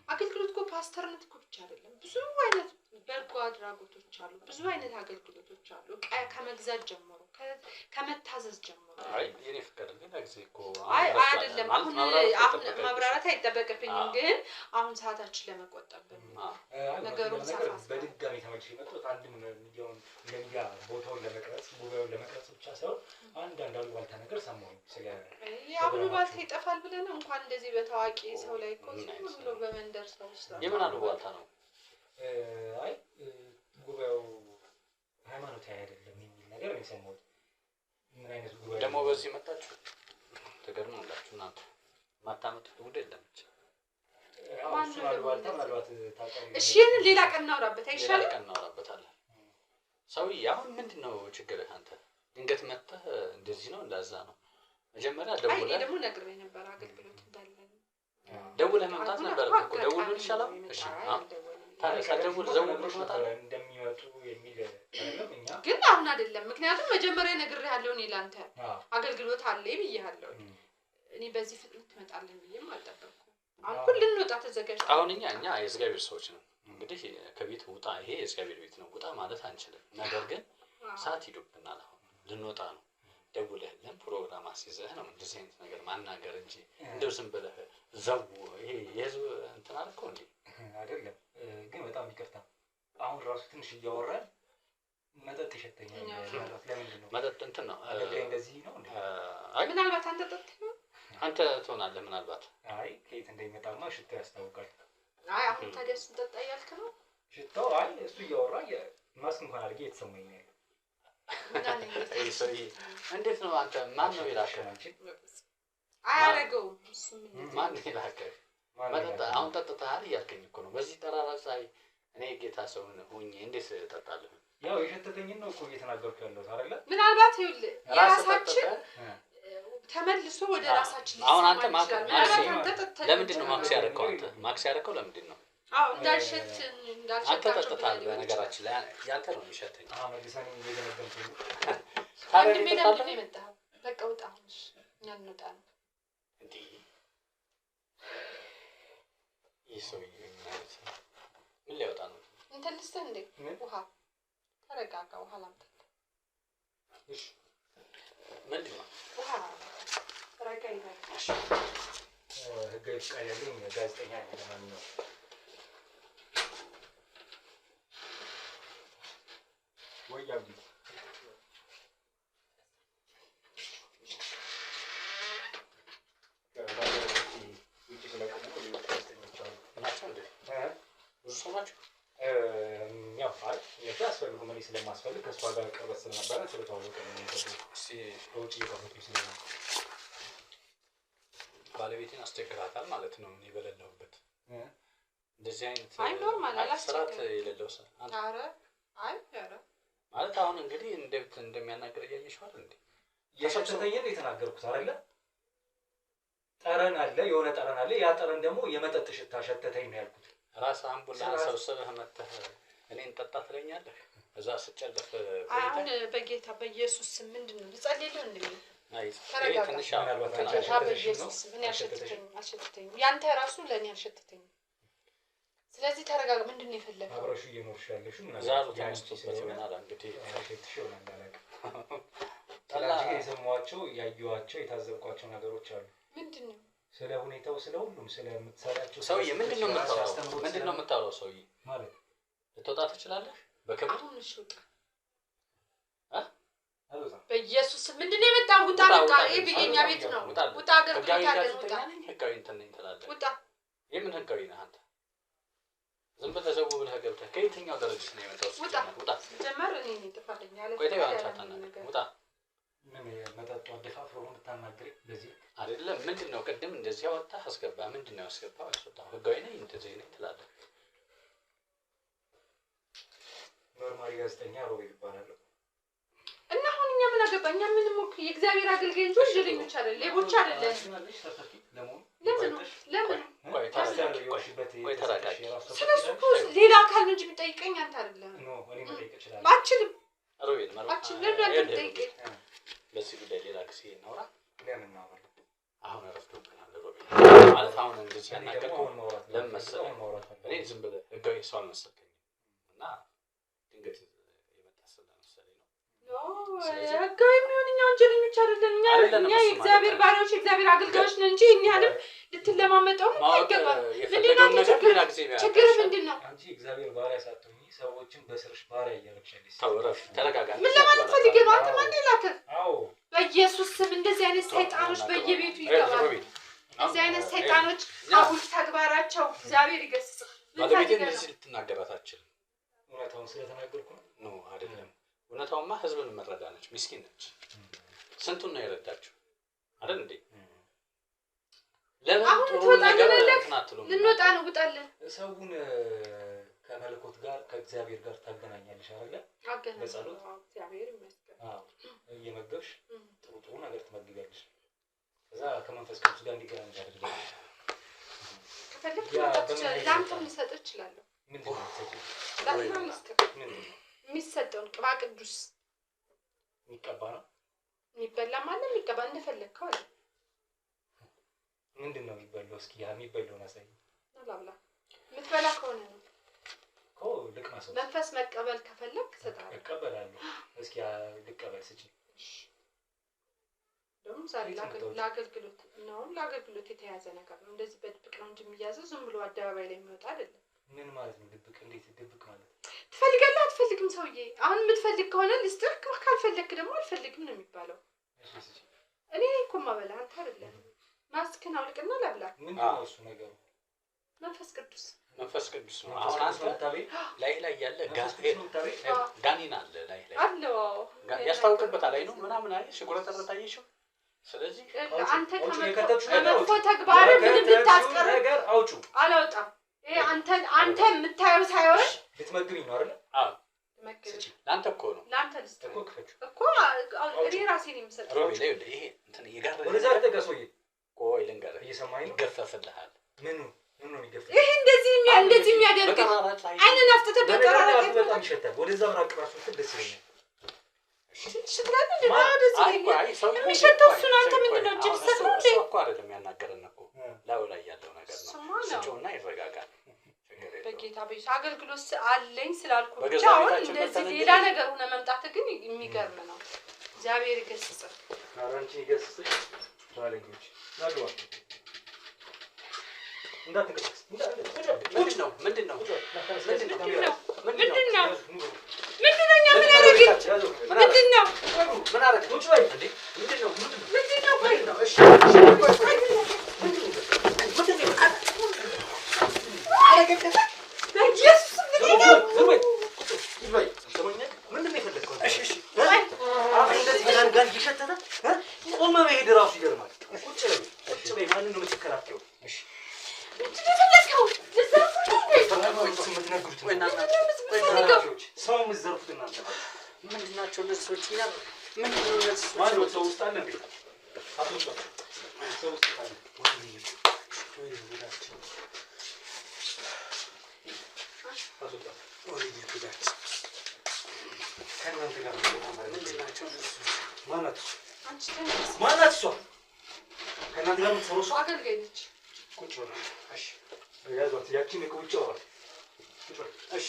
አገልግሎት እኮ ፓስተርነት እኮ ብቻ አይደለም። ብዙ አይነት በጎ አድራጎቶች አሉ። ብዙ አይነት አገልግሎቶች አሉ። ከመግዛት ጀምሮ ከመታዘዝ ጀምሮ። አይ የኔ ፍቅር ግን ጊዜ እኮ አይ አይደለም አሁን ማብራራት አይጠበቅብኝም፣ ግን አሁን ሰዓታችን ለመቆጠብ ነገሩን በድጋሚ ተመልሼ የመጣሁት አንድም ሚዲያውን ለሚዲያ ቦታውን ለመቅረጽ ጉባኤውን ለመቅረጽ ብቻ ሳይሆን አንዳንድ አሉባልታ ነገር ሰማሁኝ። ስለ አሉባልታ ይጠፋል ብለህ ነው? እንኳን እንደዚህ በታዋቂ ሰው ላይ እኮ ዝም ብሎ በመንደር ሰው ውስጥ የምን አሉባልታ ነው? አይ ጉባኤው ሃይማኖታዊ አይደለም የሚል ነገር ነው የሰማሁት። ምን አይነት ጉባኤ ደግሞ በዚህ መጣችሁ? ተገርማላችሁ እናንተ። ማታመጡት ጉድ የለም ብቻ እሱን አሉባልታ ምናልባት ታውቃለህ። እሺ ሌላ ቀን እናውራበት አይሻልም? ሌላ ቀን እናውራበታለን። ሰውዬ አሁን ምንድን ነው ችግርህ አንተ? ድንገት መጥተህ እንደዚህ ነው እንዳዛ ነው? መጀመሪያ ደውለህ አይ ደግሞ ነግሬህ ነበር አገልግሎት እንዳለን። ደውለህ መምጣት ነበረብህ እኮ። ደውሉን ይሻላል። እሺ ታዲያ ሳትደውል ዘውል ትመጣለህ እንደሚመጡ የሚል አይደለም እኛ ግን አሁን አይደለም። ምክንያቱም መጀመሪያ ነግሬሃለሁ እኔ ላንተ አገልግሎት አለኝ ብዬሃለሁ። እኔ በዚህ ፍጥነት ትመጣለህ ብዬም አልጠበቅኩም። አሁን እኮ ልንወጣ ተዘጋጅተን አሁን እኛ የእግዚአብሔር ሰዎች ነን። እንግዲህ ከቤት ውጣ፣ ይሄ የእግዚአብሔር ቤት ነው ውጣ ማለት አንችልም። ነገር ግን ሰዓት ሂዶብናል። አሁን ልንወጣ ነው። ደውለህልን ፕሮግራም አስይዘህ ነው እንደዚህ አይነት ነገር ማናገር እንጂ እንደው ዝም ብለህ ዘው ይሄ የህዝብ እንትን አልከው እንዴ? አይደለም ግን በጣም ይቅርታ። አሁን ራሱ ትንሽ እያወራን መጠጥ ይሸተኛል። ለምንድን ነው መጠጥ እንትን ነው እንደዚህ ነው እንዴ? አይ ምናልባት አንተ ጠጥተህ ነው አንተ ትሆናለህ ምናልባት። አይ ከየት እንደሚመጣማ ሽታው ያስታውቃል። አይ አሁን ታዲያ እሱን ጠጣ እያልክ ነው? ሽታው አይ እሱ እያወራ ማስክ እንኳን አድርጌ የተሰማኝ ነው ያለው። እንዴት ነው አንተ? ማን ነው የላከህ? አያደርገውም እሱ ማን ነው የላከህ? መጠጥ አሁን ጠጥተሃል እያልከኝ እኮ ነው። በዚህ ጠራራ ፀሐይ እኔ ጌታ ሰው ሁኜ እንዴት እጠጣለሁ? ያው የሸተተኝን ነው እኮ እየተናገርኩ ያለሁት አይደለ? ምናልባት ይኸውልህ የራሳችን ተመልሶ ወደ ራሳችን አሁን አንተ ለምንድን ነው ማክስ ያደረከው? አንተ ማክስ ያደረከው ለምንድን ነው? አዎ እንዳልሸት አንተ ጠጥተሃል። በነገራችን ላይ ያንተ ነው የሚሸተኝ። መልሰን እየገመገምኩኝ ወንድሜ ለምንድን ነው የመጣኸው? በቃ ውጣ አሁን እኛ እንውጣ ነው እንዴ? ይህ ሰውዬ ማለት ምን ሊያወጣ ነው? እንትን ልስጥህ እንዴ? ውሃ ተረጋጋ። ውሃ ላምጣልህ። እሺ ምንድን ነው? ውሃ ረጋ ይላል። ህጋዊ ፍቃድ ያለኝ ጋዜጠኛ ነኝ። ለማንኛውም ወይ አብዲ ብዙ ሰው ናቸው። ያው ስለማስፈልግ ከእሷ ጋር ቅርበት ስለነበረ ስለተዋወቀ ነው የሚሰጠው። በውጭ እየጠበቁ ስለሆነ ባለቤቴን አስቸግራታል ማለት ነው። እኔ በሌለሁበት እንደዚህ አይነት አይ ኖርማል ስርዓት የሌለው ሰው ኧረ አይ ኧረ ማለት አሁን እንግዲህ እንዴት እንደሚያናገር እያየሽው አይደል እንዴ? የሸተተኝን የተናገርኩት አይደለ? ጠረን አለ፣ የሆነ ጠረን አለ። ያ ጠረን ደግሞ የመጠጥ ሽታ ሸተተኝ ነው ያልኩት። ራስ አምቡላንስ ሰብስበህ መተህ እኔን ጠጣ ትለኛለህ? እዛ ስጨልፍ አሁን በጌታ በኢየሱስ ስም ምንድነው ልጸልይልህ እንዴ? ተረጋጋ። ትንሽ በጌታ በኢየሱስ ስም እኔ አልሸተተኝም። ያንተ ራሱ ለእኔ አልሸተተኝም። ስለዚህ ተረጋጋ። ምንድነው የፈለገው? አብረሹ እየኖርሽ ያለሽው ምን ዛሩ ተነስቶበት ይሆናል እንግዲህ አሽትሽ ይሆናል አላውቅም። ጠላጅ የሰማኋቸው ያየኋቸው የታዘብኳቸው ነገሮች አሉ። ምንድነው? ስለ ሁኔታው ስለ ሁሉም ስለምትሰራቸው ሰውዬ ምንድነው የምታወራው? ምንድነው የምታወራው? ሰውዬ ማለት ልትወጣ ትችላለህ? በክብር አሁን እሺ ውጣ። በኢየሱስ ምንድነው የመጣው? ውጣ በቃ። ይሄ የኛ ቤት ነው። ውጣ አገልግሎት አለን። ውጣ። ህጋዊ እንትን ነኝ ትላለህ። ውጣ። የምን ህጋዊ ነህ አንተ? ዝም ብለህ ዘው ብለህ ገብተህ ከየትኛው ደረጃ ነው የመጣው? ውጣ። ውጣ። ጀመር እኔ ነኝ ጥፋተኛ አለ። ቆይታ ያንተ ውጣ። ምን መጠጡ አደፋፍሮ ነው የምታናግረኝ? በዚህ አይደለም። ምንድነው ቅድም እንደዚህ ያወጣህ አስገባ። ምንድነው ያስገባው? አስወጣው። ህጋዊ ነኝ እንደዚህ ነኝ ትላለህ። ኖርማሊ ጋዜጠኛ ሮቤል ይባላል እና አሁን እኛ ምን አገባኝ? እኛ ምንም እኮ የእግዚአብሔር አገልጋይ እንጂ ወንጀለኞች አይደለም፣ ሌቦች አይደለም። ስለሱ እኮ ሌላ አካል ነው እንጂ የሚጠይቀኝ አንተ አይደለም። አችልም ጠይቀኝ። በዚህ ጉዳይ ሌላ ጊዜ እናውራ። አሁን ረፍዶብናል ሮቤል ማለት አሁን እንደዚህ ያናገርከው ለምን መሰለህ? እኔ ዝም ብለህ ህጋዊ ሰው አልመሰልከኝም እና ድንገት የመጣ ስለመሰለኝ ነው። ህጋዊ የሚሆን እኛ ወንጀለኞች አይደለም። እኛ የእግዚአብሔር ባሪያዎች የእግዚአብሔር አገልጋዮች ነን እንጂ እኛ አይደል ልትለማመጠው ነው አይገባም። ምንድነው ችግር? ምንድነው አንቺ እግዚአብሔር ባሪያ ሳትሆኚ ሰዎችን በስርሽ ባሪያ እያደረግሻለሽ። ታወራሽ ተረጋጋ። ምን ለማለት ፈልገህ ነው? አንተ ማን ይላከህ? አዎ በኢየሱስ ስም እንደዚህ አይነት ሰይጣኖች በየቤቱ ይገባሉ። እንደዚህ አይነት ሰይጣኖች አጉል ተግባራቸው እግዚአብሔር ይገስጽ። ባለቤቴን እንደዚህ ልትናገራት አትችልም። እውነታውን ስለተናገርኩ ነው አይደለም። እውነታውማ ህዝብን መረዳ ነች፣ ምስኪን ነች። ስንቱን ነው የረዳችው አይደል እንዴ? ለምን ጥሩ ነገር አትናትሉ? ልንወጣ ነው። ውጣልን። ሰውን ከመለኮት ጋር ከእግዚአብሔር ጋር ታገናኛለሽ አይደል? በጸሎት እግዚአብሔር ይመስገን። አዎ እየመገብሽ ጥሩ ነገር ትመግቢያለሽ። ከዛ ከመንፈስ ቅዱስ ጋር እንዲገናኝ ታደርጋለሽ። ከፈለክ ላንተም ልሰጥህ እችላለሁ። ምንድን ነው የሚሰጠውን ቅባ ቅዱስ የሚቀባ ነው። የሚበላም አለ የሚቀባ እንደፈለግከው አለ። ምንድን ነው የሚበላው? እስኪ ያ የሚበላውን አሳይ። ላብላ የምትበላ ከሆነ ነው እኮ ልቅመስ። መንፈስ መቀበል ከፈለግ እሰጥሃለሁ። እቀበላለሁ። እስኪ ልቀበል ስጪኝ። ደግሞ ዛሬ ለአገልግሎት ነው። ለአገልግሎት የተያዘ ነገር ነው። እንደዚህ በድብቅ ነው እንጂ የሚያዘው ዝም ብሎ አደባባይ ላይ የሚወጣ አይደለም። ምን ማለት ነው ድብቅ? እንዴት ድብቅ ማለት? ትፈልጋለህ አትፈልግም? ሰውዬ አሁን የምትፈልግ ከሆነ ልስጥህ፣ ካልፈለግክ ደግሞ አልፈልግም ነው የሚባለው። እኔ እኮ የማበላህ አንተ አይደለም። ማስክን አውልቅና ላብላ። ምንድን ነው እሱ ነገሩ? መንፈስ ቅዱስ ነው። አሁን አንተ ላይ ያለ ጋኔን አለ ላይ አለው ያስታውቅበታል። አይ ነው ምናምን አይ ሽጉረጠረጥ አየሽው። ስለዚህ አንተ ከመጥፎ ተግባር ምንም ልታስቀር ነገር አውጩ አላወጣም። ይሄ አንተ የምታየው ሳይሆን ልትመግቢኝ ነው አይደል? አዎ ለአንተ እኮ ነው። ለአንተ ልስጥህ እኮ እኔ ራሴ ነኝ የምሰጠው። ሮቤል ይሄ እንትን ይጋር ወደዛ ተገሶይ ቆይ ልንገርህ፣ እየሰማኸኝ ነው? ይገፈፍልሃል። ምኑ ነው የሚገፈፍ? ይሄ እንደዚህ የሚያደርግ አይንን አፍጥተህ በቀራራ በጣም ይሸታል። ወደዛ ምራቅ ራሱ ደስ ይለኛል። ሽትላል እንዴ? የሚሸተው እሱ ነው። አንተ ምንድን ነው እጅ ልትሰጥ ነው እንዴ? እኮ አይደለም ያናገረን እኮ ላዩ ላይ ያለው ነገር ነው። ስጮና ይረጋጋል። በጌታ በኢየሱስ አገልግሎት አለኝ ስላልኩ ብቻ አሁን እንደዚህ ሌላ ነገር ሆነ መምጣት ግን የሚገርም ነው። እግዚአብሔር ይገስጽ። አራንቺ ይገስጽ። ባለጌዎች ናግባ እንዳትንቀሳቀስ። ምንድን ነው ቆመ መሄድ ራሱ ይገርማል። ቁጭ በይ ማንን ነው የምትከራከሩ? እሺ ሰው የምትዘርፉት እናንተ ምንድን ናቸው እነዚህ ሰዎች? ማነው ሰው ውስጥ አለ እንዴ? ሰው ውስጥ አለ ማናት እሷ? ከእናንተ ጋር የምትሰራው እሷ አገልጋይ ነች። ቁጭ በል እሺ። ያዟት ያቺን ቁጭ በል እሺ።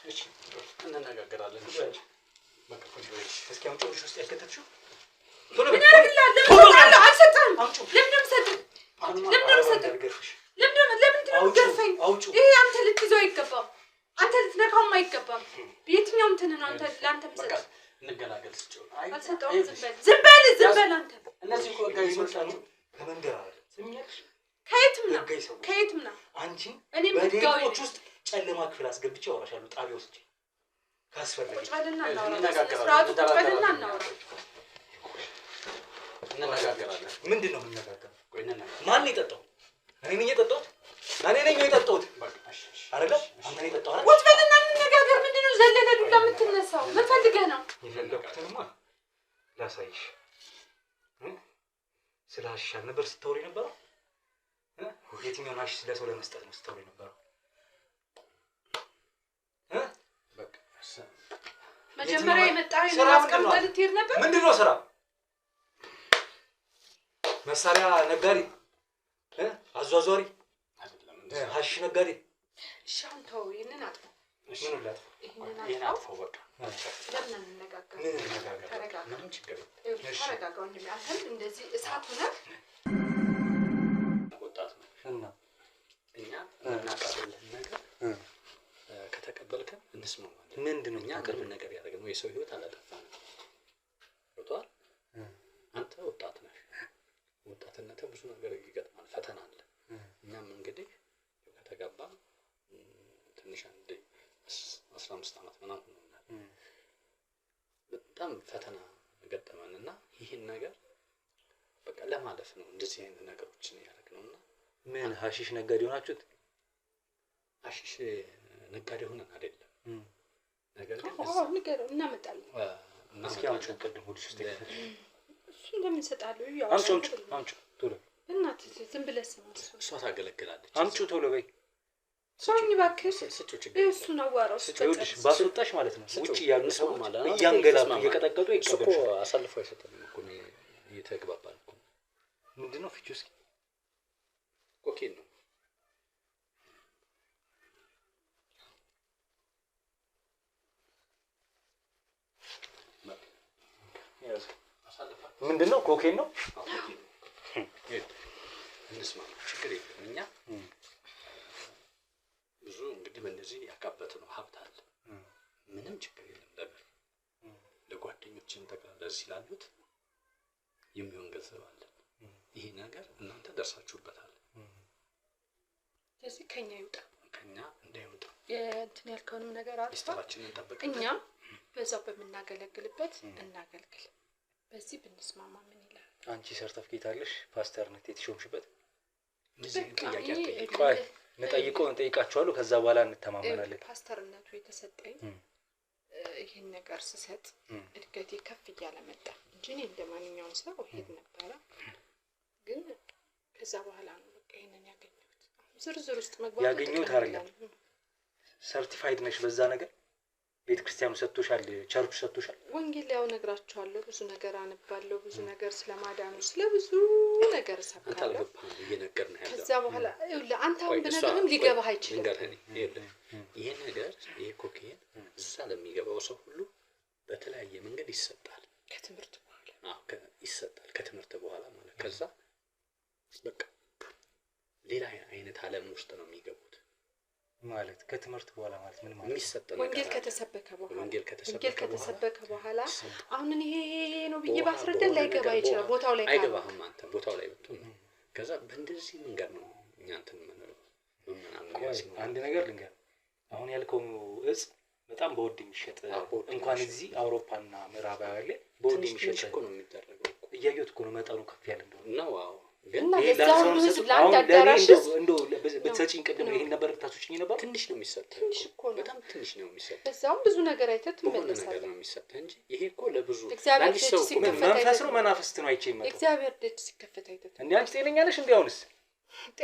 እሺ እንነጋገራለን። በቃ ቁጭ በል እስኪ አምጪው ውስጥ ያስከተትሽው ምን ያደርግልሃል? አልሰጠህም። ለምን ነው የምሰጥህ? ለምንድን ነው የምትገርፈኝ? ይሄ አንተ ልትይዘው አይገባም። አንተ ልትነካውም አይገባም። የትኛው እንትን ነው አንተ ለአንተ የምሰጥህ? እንገናገል ስጭው። አልሰጠውም። ዝም በል አንተ። እነዚህ እኮ ጋር ይመጣሉ ከመንደር አይደል? ስሚኛለሽ? ከየትም ነው አንቺን እኔ በደቂቃዎች ውስጥ ጨለማ ክፍል አስገብቼ አወራሻለሁ። ጣቢያ ውስጥ ካስፈለገ ቁጭ በልና እናውራ። እንነጋገራለን። ምንድን ነው የምንነጋገረው? ማን ነው የጠጣው? እኔ ነኝ የጠጣሁት? እኔ ነኝ የጠጣሁት አይደለም? አንተ ነህ የጠጣኸው አይደል? ቁጭ በልና እንነጋገር። ምንድን ነው ዘለለ ዱላ የምትነሳው? ምን ፈልገህ ነው? የፈለኩትንማ ላሳይሽ። ስለ ሀሺሽ አልነበር ስታወሪ ነበረው? የትኛውን ሀሺሽ ለሰው ለመስጠት ነው ስታወሪ ነበረው? መጀመሪያ የመጣኸው አስቀምጠህ ልትሄድ ነበር። ምንድን ነው ስራ? መሳሪያ ነጋዴ፣ አዟዟሪ፣ ሀሺሽ ነጋዴ። እሺ አሁን ተወው፣ ይሄንን አጥፋው። ምኑን ላጥፋው? ይሄንን አጥፋው። በቃ ለምን እንነጋገር? ተረጋጋ። ምንም ችግር የለም። ተረጋጋ ወንድሜ። አንተም እንደዚህ እሳት ሆነህ ወጣት ነው እና እኛ እናቀርብልህን ነገር ከተቀበልከን እንስማማለን። ምንድን ነው እኛ ቅርብን ነገር ያደረግነው? የሰው ህይወት አላጠፋንም። ገብቶሃል? አንተ ወጣት ነህ። ወጣትነት ብዙ ነገር ይገጥማል፣ ፈተና አለ። እኛም እንግዲህ ከተጋባ ትንሽ አንድ 15 ዓመት ምናምን ሆኖናል። በጣም ፈተና ገጠመንና ይህን ነገር በቃ ለማለፍ ነው እንደዚህ አይነት ነገሮችን ያደረግነውና ምን ሀሺሽ ነጋዴ ሆናችሁት? ሀሺሽ ነጋዴ ሆነን አይደለም። ነገር ግን ንገረው፣ እናመጣለን። እስኪ አምጪው፣ ቅድም ሆድሽ ውስጥ እሱን ለምን እሰጣለሁ? አምጪው ቶሎ። እናትህ ዝም ብለህ ስማ። እሷ ታገለግላለች። አምጪው ቶሎ በይ። ሰውኝ እባክህ። ስጭው፣ ችግር የለም። እሱን አዋራው። ይኸውልሽ ባስወጣሽ ማለት ነው ውጭ ያሉ ሰዎች እያንገላቱ እየቀጠቀጡ ይቀበልሽ። እኮ አሳልፎ አይሰጠንም እኮ እየተግባባን እኮ። ምንድን ነው ፍቺው? እስኪ ኮኬን ነው። ምንድን ነው? ኮኬን ነው። እንስማማ፣ ችግር የለም። እኛ ብዙ እንግዲህ በእነዚህ ያካበትነው ሀብት አለ። ምንም ችግር የለም። ለብር ለጓደኞችን ጠቅላላ እዚህ ላሉት የሚሆን ገንዘብ አለ። ይሄ ነገር እናንተ ደርሳችሁበታል። ስለዚህ ከኛ ይውጣ፣ ከኛ እንዳይወጣ የእንትን ያልከውንም ነገር አጥፋ። ሚስጥራችንን እንጠብቅ። እኛ በዛው በምናገለግልበት እናገልግል። በዚህ ብንስማማ ምን ይላል? አንቺ ሰርተፍኬት አለሽ ፓስተርነት የተሾምሽበት? ቆይ እንጠይቃቸዋለሁ። ከዛ በኋላ እንተማመናለን። ፓስተርነቱ የተሰጠኝ ይህን ነገር ስሰጥ እድገቴ ከፍ እያለ መጣ እንጂ እኔ እንደማንኛውም ሰው ሄድ ነበረ። ግን ከዛ በኋላ ነው በቃ ይሄንን ያገኘሁት። ዝርዝር ውስጥ መግባት ያገኘሁት አይደለም። ሰርቲፋይድ ነሽ በዛ ነገር? ቤተክርስቲያኑ ሰጥቶሻል? ቸርቹ ሰጥቶሻል? ወንጌል ያው ነግራቸዋለሁ። ብዙ ነገር አነባለሁ። ብዙ ነገር ስለማዳኑ ስለ ብዙ ነገር ሰብካለሁ። ከዛ በኋላ አንተ አሁን በነገርም ሊገባህ አይችልም። ይሄ ነገር ይሄ ኮኬን እዛ ለሚገባው ሰው ሁሉ በተለያየ መንገድ ይሰጣል። ከትምህርት በኋላ ይሰጣል። ከትምህርት በኋላ ማለት ከዛ በቃ ሌላ አይነት ዓለም ውስጥ ነው የሚገቡት። ማለት ከትምህርት በኋላ ማለት ምን ማለት ነው? ወንጌል ከተሰበከ በኋላ አሁን ይሄ ነው ብዬ ባስረዳን ላይገባ ይችላል። ቦታው ላይ አይገባህም። አንተ ቦታው ላይ ብትሆን ከዛ በእንደዚህ መንገድ ነው እኛ እንትን አንድ ነገር ልንገር። አሁን ያልከው እጽ በጣም በውድ የሚሸጥ እንኳን እዚህ አውሮፓና ምዕራባዊ ላይ በውድ የሚሸጥ እኮ ነው የሚደረገው። እያየሁት እኮ ነው መጠኑ ከፍ ያለ እንደሆነ ነው። አዎ ግን ለዛው ህዝብ ለአንድ አዳራሽ እንደው በተሰጪኝ ቅድም ይሄን ነበር ታሱጭኝ ነበር። ትንሽ ነው የሚሰጠው። ትንሽ እኮ ነው፣ በጣም ትንሽ ነው የሚሰጠው። በዛውም ብዙ ነገር አይተህ ትመለሳለህ። ነገር ነው የሚሰጠው እንጂ ይሄ እኮ ለብዙ እግዚአብሔር ደጅ ሲከፈት መንፈስ ነው መናፍስት ነው አይቼ ይመጣ እግዚአብሔር ደጅ ሲከፈት አይተህ እንዴ አንቺ ጤነኛለሽ እንዴ?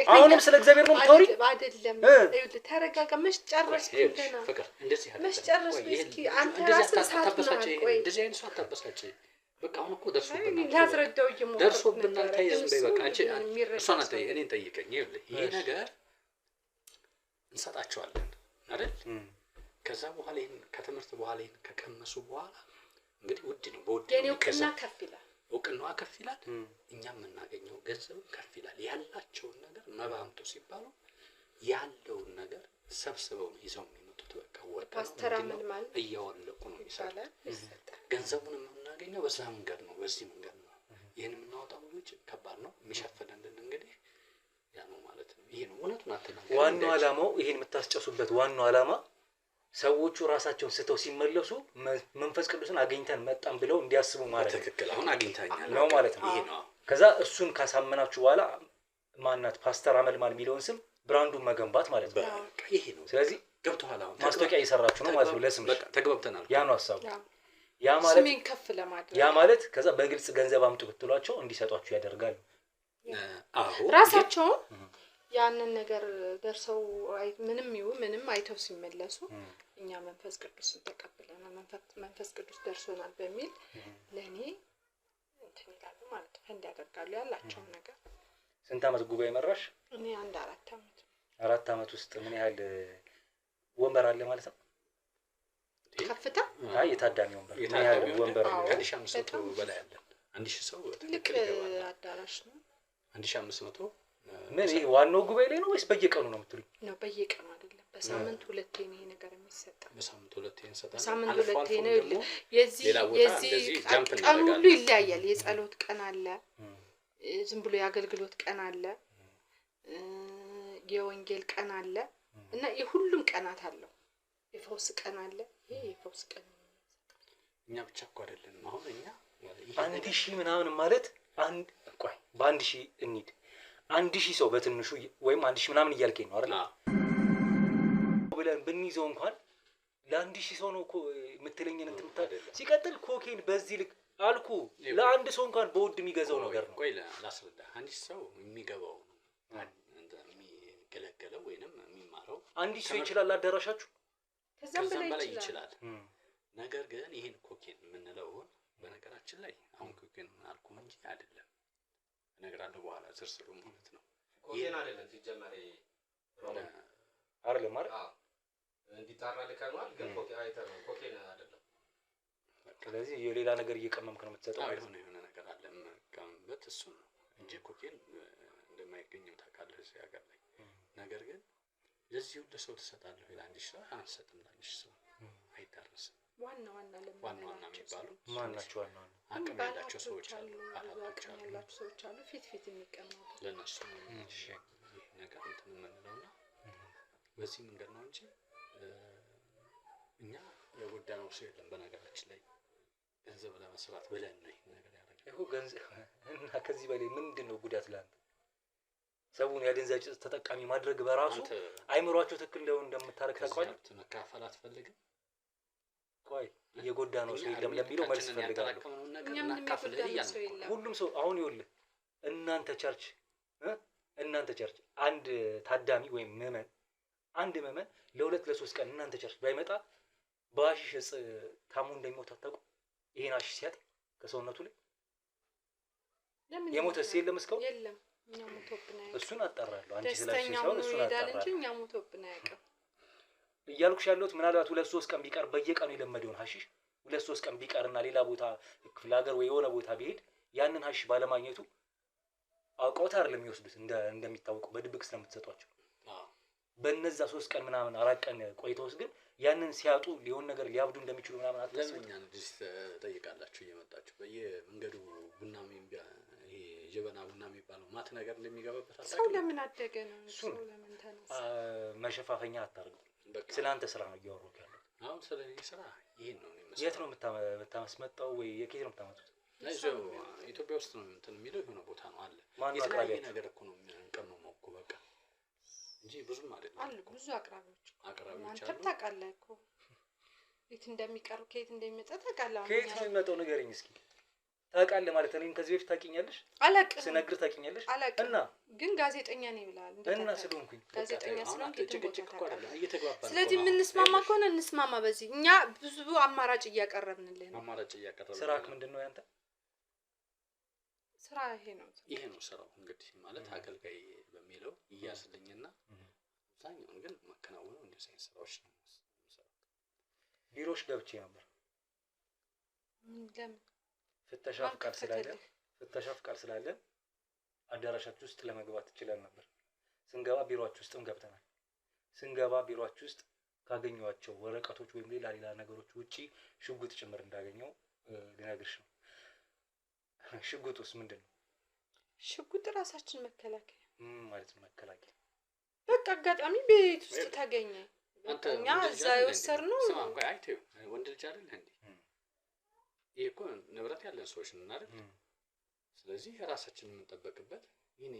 አሁንም ስለ እግዚአብሔር ነው የምታወሪ? አይደለም ይኸውልህ፣ ተረጋጋ። መች ጨረስክ ገና? ፍቅር እንደዚህ አይደለም። መች ጨረስክ? እስኪ አንተ ራስህ ሳትበሳጭ ቆይ፣ እንደዚህ አይነት ሰው አታበሳጭ። በቃ አሁን እኮ ደርሶብናል። ላስረዳው እየሞከርኩ ደርሶብናል። ታይዘን በይ በቃ አንቺ እሷን አትጠይቅ፣ እኔን ጠይቀኝ። ይኸውልህ ይሄ ነገር እንሰጣቸዋለን አይደል? ከዛ በኋላ ይሄን ከትምህርት በኋላ ይሄን ከቀመሱ በኋላ እንግዲህ ውድ ነው፣ በውድ ነው። የኔው ቅና ከፍ ይላል፣ እውቅናዋ ከፍ ይላል፣ እኛም የምናገኘው ገንዘብ ከፍ ይላል። ያላቸውን ነገር መባምጡ ሲባሉ ያለውን ነገር ሰብስበው ነው ይዘው የሚመጡት። በቃ ወርቅ ፓስተራምን ማለት እያወለቁ ነው ይሰጣል። ገንዘቡን የምናገኘው በዛ መንገድ ነው፣ በዚህ መንገድ ነው። ይሄን የምናወጣው ወጪ ከባድ ነው። የሚሸፍንልን እንግዲህ ያ ነው ማለት ነው። ይሄ ነው እውነቱን አትናገር። ዋናው ዓላማው ይሄን የምታስጨሱበት ዋናው ዓላማ ሰዎቹ ራሳቸውን ስተው ሲመለሱ መንፈስ ቅዱስን አገኝተን መጣን ብለው እንዲያስቡ ማለት ነው። ትክክል። አሁን አግኝታኛል ነው ማለት ነው። ይሄ ነው። ከዛ እሱን ካሳመናችሁ በኋላ ማናት ፓስተር አመልማል የሚለውን ስም ብራንዱን መገንባት ማለት ነው። ይሄ ነው። ስለዚህ ገብቶሃል? አሁን ማስታወቂያ እየሰራችሁ ነው ማለት ነው። ለስም በቃ ተግባብተናል። ያ ነው ሐሳቡ። ያ ማለት ስሜን ከፍ ለማድረግ ያ ማለት ከዛ በግልጽ ገንዘብ አምጡ ብትሏቸው እንዲሰጧችሁ ያደርጋል። አዎ ራሳቸውን ያንን ነገር ደርሰው ምንም ይሁን ምንም አይተው ሲመለሱ እኛ መንፈስ ቅዱስን ተቀብለናል፣ መንፈስ ቅዱስ ደርሶናል በሚል ለኔ እንትን ይላሉ ማለት ነው። ፈንድ ያደርጋሉ ያላቸውን ነገር። ስንት ዓመት ጉባኤ መራሽ? እኔ አንድ 4 ዓመት። 4 ዓመት ውስጥ ምን ያህል ወንበር አለ ማለት ነው? ከፍታ አይ የታዳሚ ወንበር ምን ያህል ወንበር አለ? ከ1500 በላይ አለ። 1000 ሰው ትልቅ አዳራሽ ነው። 1500 ምን ይሄ ዋናው ጉባኤ ላይ ነው ወይስ በየቀኑ ነው የምትሉኝ? ነው በየቀኑ አይደለም፣ በሳምንት 2 ነው ይሄ ነገር የሚሰጠው። በሳምንት 2 እንሰጣለን። በሳምንት 2 ነው። የዚህ ቀን ሁሉ ይለያያል። የጸሎት ቀን አለ፣ ዝም ብሎ የአገልግሎት ቀን አለ፣ የወንጌል ቀን አለ እና የሁሉም ቀናት አለው። የፈውስ ቀን አለ። ይሄ የፈውስ ቀን ነው። እኛ ብቻ እኮ አይደለም። አሁን እኛ 1000 ምናምን ማለት አንድ ቆይ በ1000 እንሂድ 1000 ሰው በትንሹ ወይም 1000 ምናምን እያልከኝ ነው አይደል? ብለን ብንይዘው እንኳን ለ1000 ሰው ነው እኮ የምትለኝን እንትምታ ሲቀጥል ኮኬን በዚህ ልክ አልኩ ለአንድ ሰው እንኳን በውድ የሚገዛው ነገር ነው። ቆይ ላስረዳ። አንድ ሰው የሚገባው የሚገለገለው ወይንም የሚማረው 1000 ሰው ይችላል አዳራሻችሁ? ከዛም በላይ ይችላል። ነገር ግን ይሄን ኮኬን የምንለው በነገራችን ላይ አሁን ኮኬን አልኩ እንጂ አይደለም እነግራለሁ በኋላ ዝርዝሩ ማለት ነው። ኮኬን አይደለም ሲጀመር አይደለም ማለት እንዲጣራ ልከናል። ግን ኮኬን አይተነው ኮኬን አይደለም። ስለዚህ የሌላ ነገር እየቀመምክ ነው የምትሰጠው ማለት ነው። የሆነ ነገር አለ የምቀምበት እሱ ነው እንጂ ኮኬን እንደማይገኘው ታውቃለህ እዚህ ሀገር ላይ። ነገር ግን ለዚህ ሁሉ ሰው ትሰጣለህ ይላል። 1000 ሰው አንሰጥም። ለ1000 ሰው አይዳረስም። ዋና የሚባሉ ማን ናቸው? ዋና አቅም ያላቸው ሰዎች አሉ፣ አቅም ያላቸው ሰዎች አሉ፣ ፊት የሚቀመጡ ለነሱ ይሄ ነገር እንትን የምንለውና በዚህ መንገድ ነው እንጂ እኛ የጎዳነው ሰው የለም። በነገራችን ላይ ገንዘብ ለመስራት ብለን ነው ይሄ ነገር ያደረገው እኮ ገንዘብ እና ከዚህ በላይ ምንድነው ጉዳት ላንተ? ሰውን ያደንዛዥ ተጠቃሚ ማድረግ በራሱ አይምሯቸው ትክክል እንደምታረግ ታውቃለህ። መካፈል አትፈልግም? ቆይ የጎዳ ነው ሰው የለም ለሚለው መልስ ፈልጋለሁ። ሁሉም ሰው አሁን ይኸውልህ እናንተ ቸርች አንድ ታዳሚ ወይም ምዕመን አንድ ምዕመን ለ2 ለ3 ቀን እናንተ ቸርች ባይመጣ በአሽሽ እጽ ታሙ እንደሚሞት አታውቁም? ይሄን አሽሽ ሲያጥ ከሰውነቱ ላይ የሞተስ የለም እስካሁን የለም። እኛ ሞቶብና እሱን አጣራለሁ። አንቺ ስለሽ ሲሆን እሱን አጣራለሁ እንጂ እኛ ሞቶብና ያቀም እያልኩሽ ያለሁት ምናልባት 2-3 ቀን ቢቀር በየቀኑ የለመደውን ሐሺሽ 2-3 ቀን ቢቀርና ሌላ ቦታ ክፍለ ሀገር ወይ የሆነ ቦታ ቢሄድ ያንን ሐሺሽ ባለማግኘቱ አውቀውት አይደለም የሚወስዱት እንደሚታወቀው በድብቅ ስለምትሰጧቸው በእነዛ 3 ቀን ምናምን 4 ቀን ቆይተውስ ግን ያንን ሲያጡ ሊሆን ነገር ሊያብዱ እንደሚችሉ ምናምን አትመስልም? ለምንኛ እንደዚህ ተጠይቃላችሁ እየመጣችሁ በየመንገዱ ቡና ይሄ ጀበና ቡና የሚባለው ማት ነገር እንደሚገባበት አጣጣ ሰው ለምን አደገ ነው? ሰው ለምን ተነሳ? መሸፋፈኛ አታርገው። ስላንተ ስራ ነው እያወራሁ ያለው። አሁን ስለኔ ስራ ይሄን ነው። የት ነው የምታመስመጣው ወይ የት ነው የምታመጡት? ኢትዮጵያ ውስጥ ነው እንትን የሚለው የሆነ ቦታ ነው አለ ማን የተለያየ ነገር እኮ ነው የሚቀመመው እኮ በቃ እንጂ ብዙም አይደለም አሉ ብዙ አቅራቢዎች አቅራቢዎች አንተም ታውቃለህ እኮ የት እንደሚቀርብ ከየት እንደሚመጣ ታውቃለህ ከየት ነው የሚመጣው ንገረኝ እስኪ ታውቃለህ ማለት እኔን ከዚህ በፊት ታውቂኛለሽ አላውቅም ስነግር ታውቂኛለሽ እና ግን ጋዜጠኛ ነኝ ብለሃል እና ስለሆንኩኝ ጋዜጠኛ ስለሆንክ ጭቅጭቅ እኮ አይደለም እየተግባባን ስለዚህ የምንስማማ ከሆነ እንስማማ በዚህ እኛ ብዙ አማራጭ እያቀረብንልህ ነው አማራጭ እያቀረብን ስራክ ምንድነው ያንተ ስራ ይሄ ነው ስራው እንግዲህ ማለት አገልጋይ በሚለው ይያስልኝና አብዛኛውን ግን ማከናወኑ እንደዚህ አይነት ስራዎች ነው ቢሮሽ ገብቼ ነበር ለምን ፍተሻ ፍቃድ ስላለ አዳራሻችሁ ውስጥ ለመግባት ይችላል ነበር ስንገባ ቢሮአችሁ ውስጥም ገብተናል ስንገባ ቢሮአችሁ ውስጥ ካገኘዋቸው ወረቀቶች ወይም ሌላ ነገሮች ውጪ ሽጉጥ ጭምር እንዳገኘው ልነግርሽ ነው ሽጉጡስ ምንድነው ሽጉጥ ራሳችን መከላከያ ማለት ነው መከላከያ በቃ አጋጣሚ ቤት ውስጥ ታገኘ እኛ እዛ የወሰድነው ስማ ቆይ አይተው ወንድ ልጅ አይደል እንዴ ይሄ እኮ ንብረት ያለን ሰዎች ነን አይደል ስለዚህ ራሳችንን የምንጠብቅበት ይሄ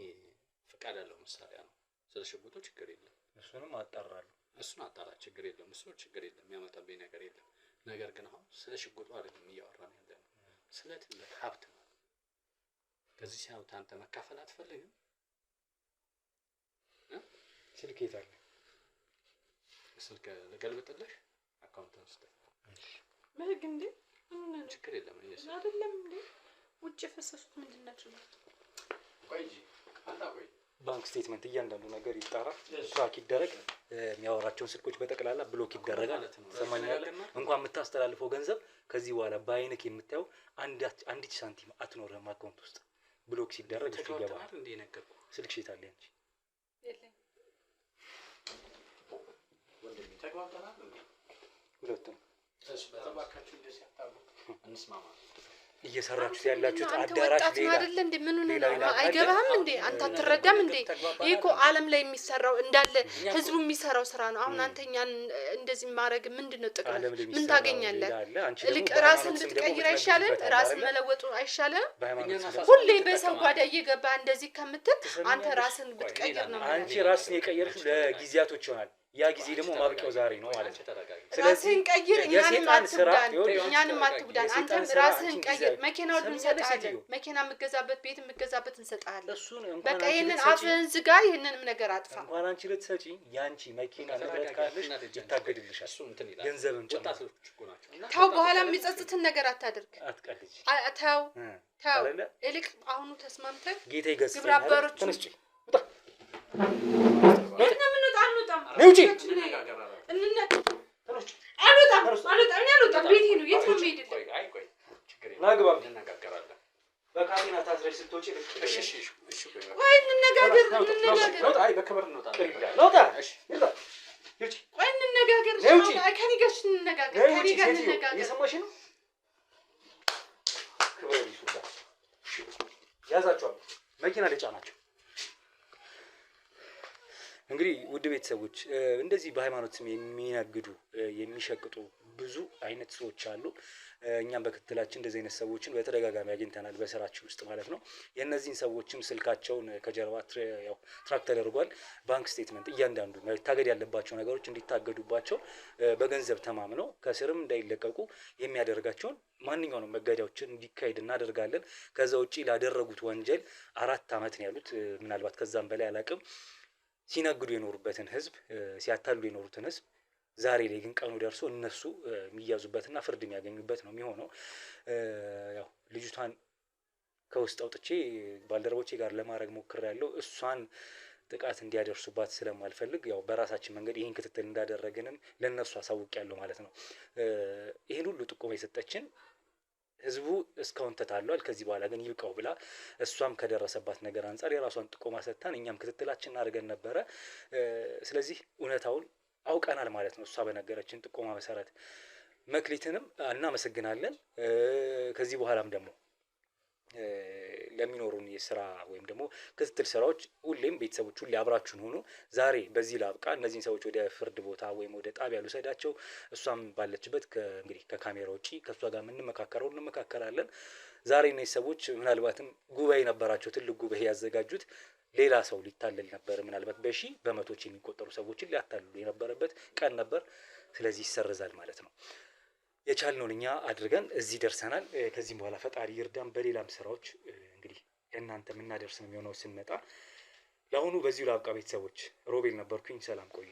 ፍቃድ ያለው መሳሪያ ነው ስለ ሽጉጡ ችግር የለም እሱንም አጣራለሁ እሱን አጣራ ችግር የለም እሱ ችግር የለም የሚያመጣብኝ ነገር የለም ነገር ግን አሁን ስለ ሽጉጡ አይደለም እያወራን ያለነው ስለ ትልቅ ሀብት ነው ከዚህ ሲያውት አንተ መካፈል አትፈልግም ስልክ ይታል ስልክ ለገልብጥልሽ አካውንት ውስጥ ምህግ እንዴ ችግር የለም አይደለም እንዴ ውጭ ፈሰሱት ምንድናችሁ ቆይ አንተ ቆይ ባንክ ስቴትመንት እያንዳንዱ ነገር ይጣራ ትራክ ይደረግ የሚያወራቸውን ስልኮች በጠቅላላ ብሎክ ይደረጋል ሰማኛለህ እንኳን የምታስተላልፈው ገንዘብ ከዚህ በኋላ ባይንክ የምታየው አንዲት ሳንቲም አትኖርም አካውንት ውስጥ ብሎክ ሲደረግ ይገባ እንዴ ነገርኩ ስልክ ሽታለ እንጂ የለም ወንድም ተግባብተናል ሁለቱም ተባካችሁ እንደዚህ አታውቁ እንስማማ እየሰራችሁ ያላችሁት አዳራሽ ሌላ አይደል እንዴ ምን ነው አይገባም እንዴ አንተ አትረዳም እንዴ ይሄ እኮ ዓለም ላይ የሚሰራው እንዳለ ህዝቡ የሚሰራው ስራ ነው አሁን አንተኛን እንደዚህ ማድረግ ምንድነው ጥቅም ምን ታገኛለህ ልክ ራስን ልትቀይር አይሻልም ራስን መለወጡ አይሻልም ሁሌ በሰው ጓዳ እየገባ እንደዚህ ከምትል አንተ ራስን ብትቀይር ነው አንቺ ራስን የቀየርሽው ለጊዜያቶች ይሆናል ያ ጊዜ ደግሞ ማብቂያው ዛሬ ነው ማለት ነው ስለዚህ ቀይር እኛንም አትጉዳን አንተም ራስህን ቀይር መኪናውን እንሰጣለን መኪና የምትገዛበት ቤት የምትገዛበት እንሰጣለን በቃ ይሄንን አፍህን ዝጋ ይሄንንም ነገር አጥፋ እንኳን አንቺ ልትሰጪ ያንቺ መኪና ንብረት ካለሽ ይታገድልሻል እሱ እንትን ይላል ገንዘብም ጨምሮ ተው በኋላ የሚጸጽትን ነገር አታድርግ አትቀልጂ ተው እልቅ አሁኑ ተስማምተን ጌታ ይገስጽ ግብረ አበሮች ተነስጪ ነውጪ አልወጣም ቤቴ ነው የት ነው የምሄድልህ አይ ቆይ ችግር የለም ናግባ እንነጋገራለን በካቢና ታስረሽ ስትወጪ እሺ ቆይ እንነጋገር አይ በክብር እንወጣ እሺ ቆይ እንነጋገር ከኔ ጋር እንነጋገር እየሰማሽ ነው ክብር ይሱላ ያዛቸዋል መኪና ልጫናቸው እንግዲህ ውድ ቤተሰቦች እንደዚህ በሃይማኖት ስም የሚነግዱ የሚሸቅጡ ብዙ አይነት ሰዎች አሉ እኛም በክትላችን እንደዚህ አይነት ሰዎችን በተደጋጋሚ አግኝተናል በስራችን ውስጥ ማለት ነው የነዚህን ሰዎችም ስልካቸውን ከጀርባ ያው ትራክ ተደርጓል ባንክ ስቴትመንት እያንዳንዱ ታገድ ያለባቸው ነገሮች እንዲታገዱባቸው በገንዘብ ተማምነው ከስርም እንዳይለቀቁ የሚያደርጋቸውን ማንኛውንም መጋደያዎችን እንዲካሄድ እናደርጋለን ከዛ ውጪ ላደረጉት ወንጀል 4 አመት ነው ያሉት ምናልባት ከዛም በላይ አላቅም ሲነግዱ የኖሩበትን ህዝብ ሲያታሉ የኖሩትን ህዝብ ዛሬ ላይ ግን ቀኑ ደርሶ እነሱ የሚያዙበትና ፍርድ የሚያገኙበት ነው የሚሆነው ያው ልጅቷን ከውስጥ አውጥቼ ባልደረቦቼ ጋር ለማድረግ ሞክሬያለሁ እሷን ጥቃት እንዲያደርሱባት ስለማልፈልግ ያው በራሳችን መንገድ ይሄን ክትትል እንዳደረግንም ለነሱ አሳውቂያለሁ ማለት ነው ይሄን ሁሉ ጥቆማ የሰጠችን ህዝቡ እስካሁን ተታሏል ከዚህ በኋላ ግን ይብቃው ብላ እሷም ከደረሰባት ነገር አንፃር የራሷን ጥቆማ ሰጥታን እኛም ክትትላችን አድርገን ነበረ ስለዚህ እውነታውን አውቀናል ማለት ነው እሷ በነገረችን ጥቆማ መሰረት መክሊትንም እናመሰግናለን ከዚህ በኋላም ደግሞ ለሚኖሩን የሥራ ወይም ደግሞ ክትትል ስራዎች ሁሌም ቤተሰቦች ሁሌ አብራችሁን ሆኑ ዛሬ በዚህ ላብቃ እነዚህን ሰዎች ወደ ፍርድ ቦታ ወይም ወደ ጣቢያ ልውሰዳቸው እሷም ባለችበት እንግዲህ ከካሜራ ውጪ ከሷ ጋር እንመካከራለን ዛሬ እነዚህ ሰዎች ምናልባትም ጉባኤ ነበራቸው፣ ትልቅ ጉባኤ ያዘጋጁት ሌላ ሰው ሊታለል ነበር። ምናልባት በሺህ በመቶች የሚቆጠሩ ሰዎችን ሊያታልሉ የነበረበት ቀን ነበር። ስለዚህ ይሰርዛል ማለት ነው። የቻልነውን እኛ አድርገን እዚህ ደርሰናል። ከዚህም በኋላ ፈጣሪ ይርዳን። በሌላም ስራዎች እንግዲህ ለእናንተ የምናደርስ ነው የሚሆነው ስንመጣ። ለአሁኑ በዚሁ ላብቃ ቤተሰቦች። ሮቤል ነበርኩኝ። ሰላም ቆዩ።